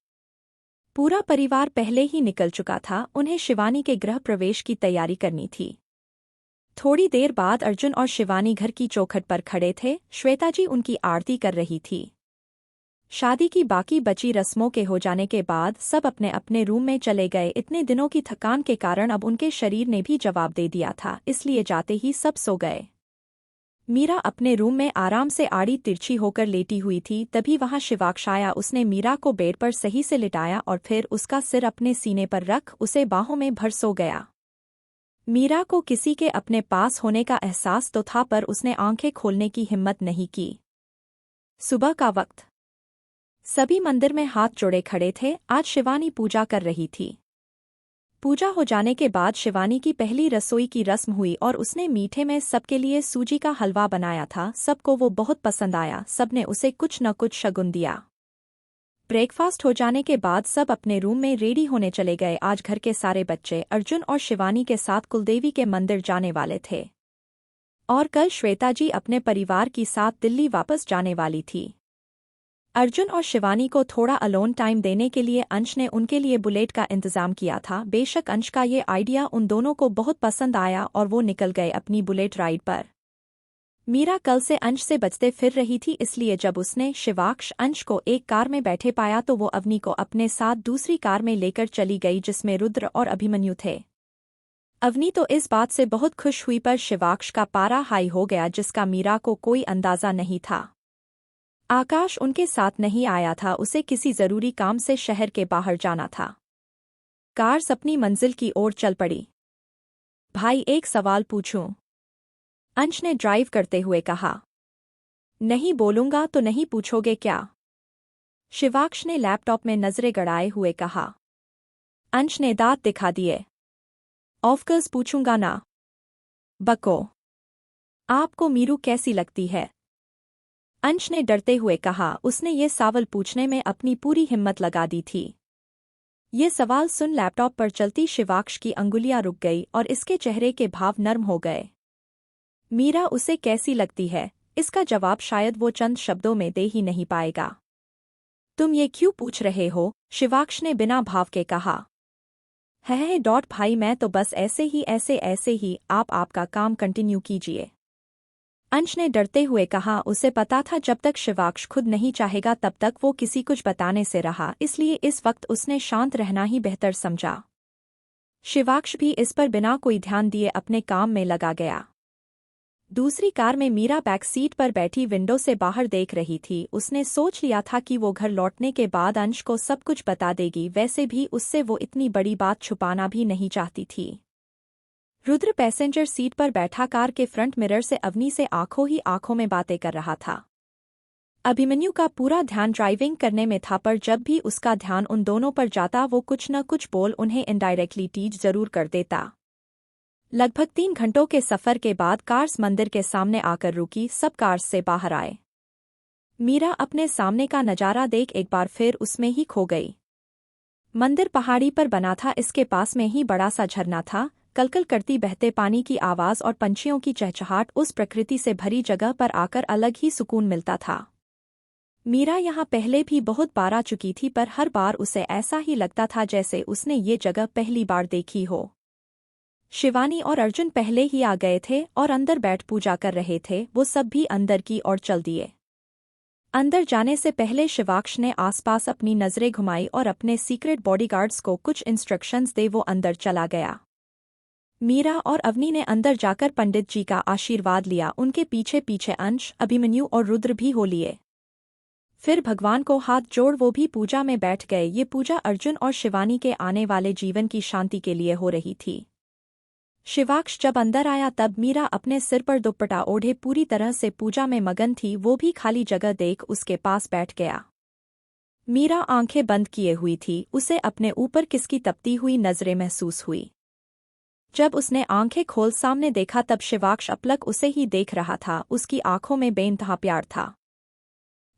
पूरा परिवार पहले ही निकल चुका था। उन्हें शिवानी के गृह प्रवेश की तैयारी करनी थी। थोड़ी देर बाद अर्जुन और शिवानी घर की चौखट पर खड़े थे। श्वेता जी उनकी आरती कर रही थी। शादी की बाकी बची रस्मों के हो जाने के बाद सब अपने अपने रूम में चले गए। इतने दिनों की थकान के कारण अब उनके शरीर ने भी जवाब दे दिया था, इसलिए जाते ही सब सो गए। मीरा अपने रूम में आराम से आड़ी तिरछी होकर लेटी हुई थी। तभी वहां शिवाक्ष आया। उसने मीरा को बेड पर सही से लिटाया और फिर उसका सिर अपने सीने पर रख उसे बाहों में भर सो गया। मीरा को किसी के अपने पास होने का एहसास तो था, पर उसने आंखें खोलने की हिम्मत नहीं की। सुबह का वक्त। सभी मंदिर में हाथ जोड़े खड़े थे। आज शिवानी पूजा कर रही थी। पूजा हो जाने के बाद शिवानी की पहली रसोई की रस्म हुई और उसने मीठे में सबके लिए सूजी का हलवा बनाया था। सबको वो बहुत पसंद आया। सबने उसे कुछ न कुछ शगुन दिया। ब्रेकफास्ट हो जाने के बाद सब अपने रूम में रेडी होने चले गए। आज घर के सारे बच्चे अर्जुन और शिवानी के साथ कुलदेवी के मंदिर जाने वाले थे, और कल श्वेता जी अपने परिवार के साथ दिल्ली वापस जाने वाली थी। अर्जुन और शिवानी को थोड़ा अलोन टाइम देने के लिए अंश ने उनके लिए बुलेट का इंतजाम किया था। बेशक अंश का ये आइडिया उन दोनों को बहुत पसंद आया और वो निकल गए अपनी बुलेट राइड पर। मीरा कल से अंश से बचते फिर रही थी, इसलिए जब उसने शिवाक्ष अंश को एक कार में बैठे पाया तो वो अवनी को अपने साथ दूसरी कार में लेकर चली गई जिसमें रुद्र और अभिमन्यु थे। अवनी तो इस बात से बहुत खुश हुई, पर शिवाक्ष का पारा हाई हो गया जिसका मीरा को कोई अंदाजा नहीं था। आकाश उनके साथ नहीं आया था, उसे किसी जरूरी काम से शहर के बाहर जाना था। कार अपनी मंजिल की ओर चल पड़ी। भाई एक सवाल पूछूं? अंश ने ड्राइव करते हुए कहा। नहीं बोलूंगा तो नहीं पूछोगे क्या? शिवाक्ष ने लैपटॉप में नजरें गड़ाए हुए कहा। अंश ने दांत दिखा दिए। ऑफकोर्स पूछूंगा ना। बको। आपको मीरू कैसी लगती है? अंश ने डरते हुए कहा। उसने ये सवाल पूछने में अपनी पूरी हिम्मत लगा दी थी। ये सवाल सुन लैपटॉप पर चलती शिवाक्ष की अंगुलियां रुक गई और इसके चेहरे के भाव नर्म हो गए। मीरा उसे कैसी लगती है, इसका जवाब शायद वो चंद शब्दों में दे ही नहीं पाएगा। तुम ये क्यों पूछ रहे हो? शिवाक्ष ने बिना भाव के कहा। है डॉट भाई, मैं तो बस ऐसे ही आप आपका काम कंटिन्यू कीजिए। अंश ने डरते हुए कहा। उसे पता था जब तक शिवाक्ष खुद नहीं चाहेगा तब तक वो किसी कुछ बताने से रहा, इसलिए इस वक्त उसने शांत रहना ही बेहतर समझा। शिवाक्ष भी इस पर बिना कोई ध्यान दिए अपने काम में लगा गया। दूसरी कार में मीरा बैक सीट पर बैठी विंडो से बाहर देख रही थी। उसने सोच लिया था कि वो घर लौटने के बाद अंश को सब कुछ बता देगी, वैसे भी उससे वो इतनी बड़ी बात छुपाना भी नहीं चाहती थी। रुद्र पैसेंजर सीट पर बैठा कार के फ्रंट मिरर से अवनी से आंखों ही आंखों में बातें कर रहा था। अभिमन्यु का पूरा ध्यान ड्राइविंग करने में था, पर जब भी उसका ध्यान उन दोनों पर जाता वो कुछ न कुछ बोल उन्हें इनडायरेक्टली टीज जरूर कर देता। लगभग 3 घंटों के सफर के बाद कार्स मंदिर के सामने आकर रुकी। सब कार्स से बाहर आए। मीरा अपने सामने का नजारा देख एक बार फिर उसमें ही खो गई। मंदिर पहाड़ी पर बना था। इसके पास में ही बड़ा सा झरना था। कलकल करती बहते पानी की आवाज और पंछियों की चहचहाट, उस प्रकृति से भरी जगह पर आकर अलग ही सुकून मिलता था। मीरा यहाँ पहले भी बहुत बार आ चुकी थी, पर हर बार उसे ऐसा ही लगता था जैसे उसने ये जगह पहली बार देखी हो। शिवानी और अर्जुन पहले ही आ गए थे और अंदर बैठ पूजा कर रहे थे। वो सब भी अंदर की ओर चल दिए। अंदर जाने से पहले शिवाक्ष ने आसपास अपनी नजरें घुमाई और अपने सीक्रेट बॉडीगार्ड्स को कुछ इंस्ट्रक्शंस दे वो अंदर चला गया। मीरा और अवनी ने अंदर जाकर पंडित जी का आशीर्वाद लिया। उनके पीछे पीछे अंश, अभिमन्यु और रुद्र भी हो लिए। फिर भगवान को हाथ जोड़ वो भी पूजा में बैठ गए। ये पूजा अर्जुन और शिवानी के आने वाले जीवन की शांति के लिए हो रही थी। शिवाक्ष जब अंदर आया तब मीरा अपने सिर पर दुपट्टा ओढ़े पूरी तरह से पूजा में मगन थी। वो भी खाली जगह देख उसके पास बैठ गया। मीरा आंखें बंद किए हुई थी। उसे अपने ऊपर किसकी तपती हुई नजरें महसूस हुई। जब उसने आंखें खोल सामने देखा तब शिवाक्ष अपलक उसे ही देख रहा था। उसकी आंखों में बेइंतहा प्यार था।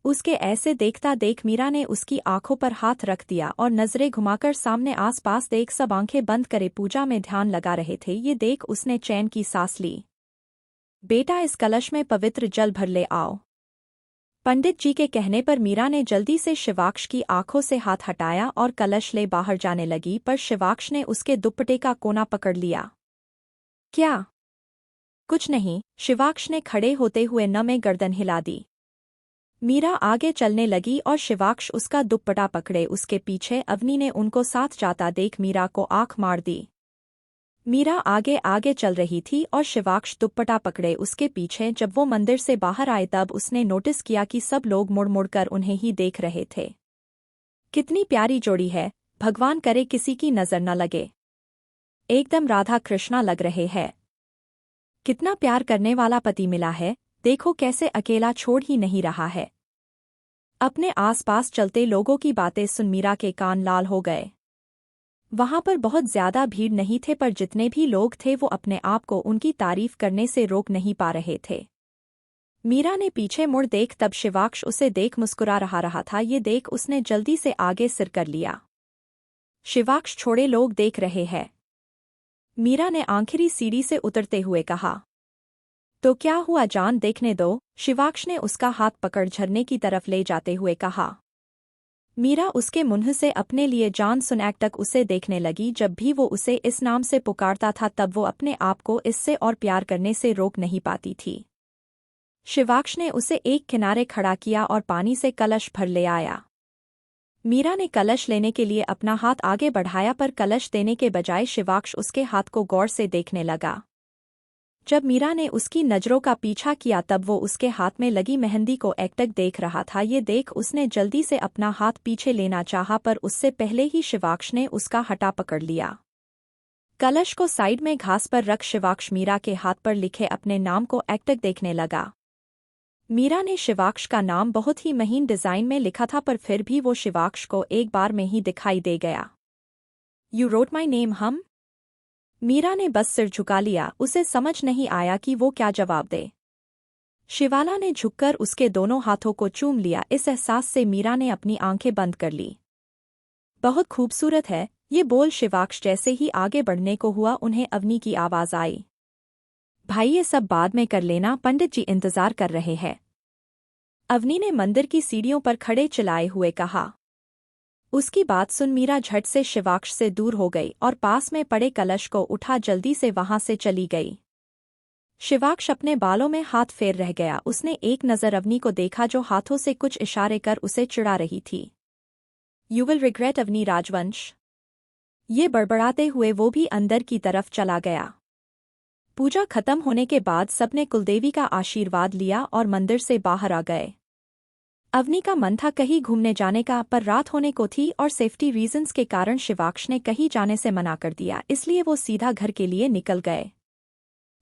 उसके ऐसे देखता देख मीरा ने उसकी आंखों पर हाथ रख दिया और नजरें घुमाकर सामने आसपास देख सब आंखें बंद करे पूजा में ध्यान लगा रहे थे। ये देख उसने चैन की सांस ली। बेटा, इस कलश में पवित्र जल भर ले आओ। पंडित जी के कहने पर मीरा ने जल्दी से शिवाक्ष की आंखों से हाथ हटाया और कलश ले बाहर जाने लगी, पर शिवाक्ष ने उसके दुपट्टे का कोना पकड़ लिया। क्या? कुछ नहीं, शिवाक्ष ने खड़े होते हुए नम गर्दन हिला दी। मीरा आगे चलने लगी और शिवाक्ष उसका दुपट्टा पकड़े उसके पीछे। अवनी ने उनको साथ जाता देख मीरा को आंख मार दी। मीरा आगे आगे चल रही थी और शिवाक्ष दुपट्टा पकड़े उसके पीछे। जब वो मंदिर से बाहर आए तब उसने नोटिस किया कि सब लोग मुड़ मुड़ कर उन्हें ही देख रहे थे। कितनी प्यारी जोड़ी है, भगवान करे किसी की नजर न लगे। एकदम राधा कृष्णा लग रहे हैं। कितना प्यार करने वाला पति मिला है, देखो कैसे अकेला छोड़ ही नहीं रहा है। अपने आसपास चलते लोगों की बातें सुन मीरा के कान लाल हो गए। वहां पर बहुत ज्यादा भीड़ नहीं थे, पर जितने भी लोग थे वो अपने आप को उनकी तारीफ करने से रोक नहीं पा रहे थे। मीरा ने पीछे मुड़ देख तब शिवाक्ष उसे देख मुस्कुरा रहा था। ये देख उसने जल्दी से आगे सिर कर लिया। शिवाक्ष, छोड़े, लोग देख रहे हैं। मीरा ने आखिरी सीढ़ी से उतरते हुए कहा। तो क्या हुआ जान, देखने दो। शिवाक्ष ने उसका हाथ पकड़ झरने की तरफ ले जाते हुए कहा। मीरा उसके मुंह से अपने लिए जान सुनैक तक उसे देखने लगी। जब भी वो उसे इस नाम से पुकारता था तब वो अपने आप को इससे और प्यार करने से रोक नहीं पाती थी। शिवाक्ष ने उसे एक किनारे खड़ा किया और पानी से कलश भर ले आया। मीरा ने कलश लेने के लिए अपना हाथ आगे बढ़ाया, पर कलश देने के बजाय शिवाक्ष उसके हाथ को गौर से देखने लगा। जब मीरा ने उसकी नजरों का पीछा किया तब वो उसके हाथ में लगी मेहंदी को एकटक देख रहा था। ये देख उसने जल्दी से अपना हाथ पीछे लेना चाहा, पर उससे पहले ही शिवाक्ष ने उसका हटा पकड़ लिया। कलश को साइड में घास पर रख शिवाक्ष मीरा के हाथ पर लिखे अपने नाम को एकटक देखने लगा। मीरा ने शिवाक्ष का नाम बहुत ही महीन डिजाइन में लिखा था, पर फिर भी वो शिवाक्ष को एक बार में ही दिखाई दे गया। यू रोट माई नेम हम? मीरा ने बस सिर झुका लिया, उसे समझ नहीं आया कि वो क्या जवाब दे। शिवाला ने झुककर उसके दोनों हाथों को चूम लिया। इस एहसास से मीरा ने अपनी आंखें बंद कर ली। बहुत खूबसूरत है, ये बोल शिवाक्ष जैसे ही आगे बढ़ने को हुआ, उन्हें अवनी की आवाज आई। भाई ये सब बाद में कर लेना, पंडित जी इंतजार कर रहे हैं। अवनी ने मंदिर की सीढ़ियों पर खड़े चिल्लाए हुए कहा। उसकी बात सुन मीरा झट से शिवाक्ष से दूर हो गई और पास में पड़े कलश को उठा जल्दी से वहां से चली गई। शिवाक्ष अपने बालों में हाथ फेर रह गया। उसने एक नज़र अवनी को देखा जो हाथों से कुछ इशारे कर उसे चिढ़ा रही थी। यू विल रिग्रेट अवनी राजवंश। ये बड़बड़ाते हुए वो भी अंदर की तरफ चला गया। पूजा खत्म होने के बाद सबने कुलदेवी का आशीर्वाद लिया और मंदिर से बाहर आ गए। अवनी का मन था कहीं घूमने जाने का, पर रात होने को थी और सेफ्टी रीजंस के कारण शिवाक्ष ने कहीं जाने से मना कर दिया, इसलिए वो सीधा घर के लिए निकल गए।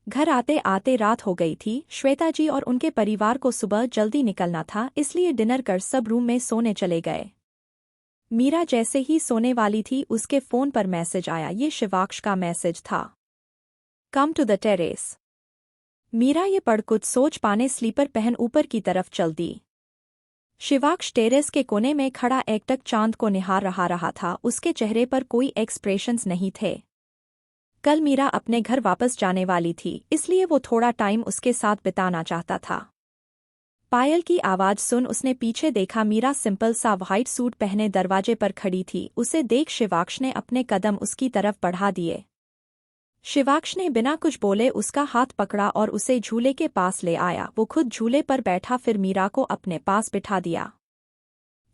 घर आते आते रात हो गई थी। श्वेता जी और उनके परिवार को सुबह जल्दी निकलना था, इसलिए डिनर कर सब रूम में सोने चले गए। मीरा जैसे ही सोने वाली थी उसके फोन पर मैसेज आया। ये शिवाक्ष का मैसेज था। Come to the terrace. Meera ये पढ़ कुछ सोच पाने स्लीपर पहन ऊपर की तरफ चल दी। शिवाक्ष टेरेस के कोने में खड़ा एकटक चांद को निहार रहा था। उसके चेहरे पर कोई एक्सप्रेशंस नहीं थे। कल मीरा अपने घर वापस जाने वाली थी, इसलिए वो थोड़ा टाइम उसके साथ बिताना चाहता था। पायल की आवाज सुन उसने पीछे देखा। मीरा सिंपल सा व्हाइट सूट पहने दरवाजे पर खड़ी थी। उसे देख शिवाक्ष ने अपने कदम उसकी तरफ बढ़ा दिए। शिवाक्ष ने बिना कुछ बोले उसका हाथ पकड़ा और उसे झूले के पास ले आया। वो खुद झूले पर बैठा, फिर मीरा को अपने पास बिठा दिया।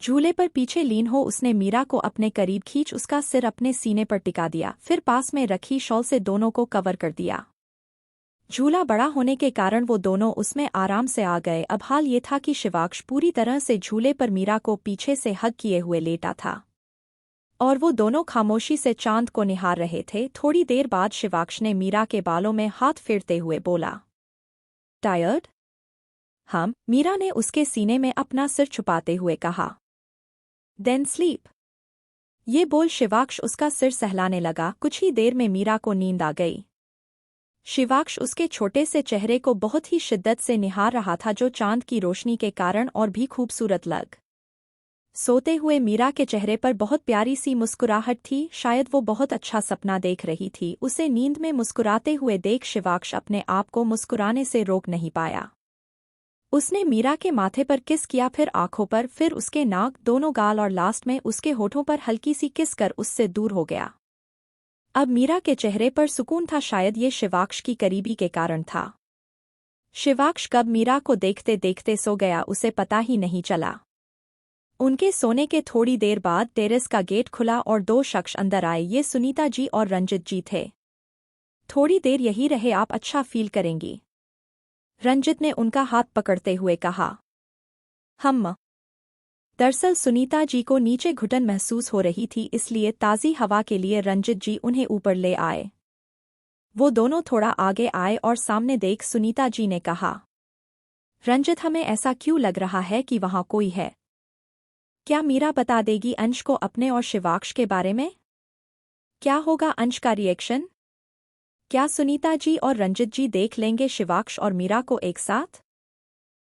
झूले पर पीछे लीन हो उसने मीरा को अपने करीब खींच उसका सिर अपने सीने पर टिका दिया, फिर पास में रखी शॉल से दोनों को कवर कर दिया। झूला बड़ा होने के कारण वो दोनों उसमें आराम से आ गए। अब हाल ये था कि शिवाक्ष पूरी तरह से झूले पर मीरा को पीछे से हग किए हुए लेटा था और वो दोनों खामोशी से चांद को निहार रहे थे। थोड़ी देर बाद शिवाक्ष ने मीरा के बालों में हाथ फेरते हुए बोला, टायर्ड? हम? मीरा ने उसके सीने में अपना सिर छुपाते हुए कहा। Then sleep. ये बोल शिवाक्ष उसका सिर सहलाने लगा। कुछ ही देर में मीरा को नींद आ गई। शिवाक्ष उसके छोटे से चेहरे को बहुत ही शिद्दत से निहार रहा था, जो चांद की रोशनी के कारण और भी खूबसूरत लग। सोते हुए मीरा के चेहरे पर बहुत प्यारी सी मुस्कुराहट थी। शायद वो बहुत अच्छा सपना देख रही थी। उसे नींद में मुस्कुराते हुए देख शिवाक्ष अपने आप को मुस्कुराने से रोक नहीं पाया। उसने मीरा के माथे पर किस किया, फिर आंखों पर, फिर उसके नाक, दोनों गाल और लास्ट में उसके होठों पर हल्की सी किस कर उससे दूर हो गया। अब मीरा के चेहरे पर सुकून था। शायद ये शिवाक्ष की करीबी के कारण था। शिवाक्ष कब मीरा को देखते देखते सो गया उसे पता ही नहीं चला। उनके सोने के थोड़ी देर बाद टेरेस का गेट खुला और दो शख्स अंदर आए। ये सुनीता जी और रंजित जी थे। थोड़ी देर यही रहे, आप अच्छा फील करेंगी, रंजित ने उनका हाथ पकड़ते हुए कहा। हम? दरअसल सुनीता जी को नीचे घुटन महसूस हो रही थी, इसलिए ताज़ी हवा के लिए रंजित जी उन्हें ऊपर ले आए। वो दोनों थोड़ा आगे आए और सामने देख सुनीता जी ने कहा, रंजित हमें ऐसा क्यों लग रहा है कि वहाँ कोई है? क्या मीरा बता देगी अंश को अपने और शिवाक्ष के बारे में? क्या होगा अंश का रिएक्शन? क्या सुनीता जी और रंजित जी देख लेंगे शिवाक्ष और मीरा को एक साथ?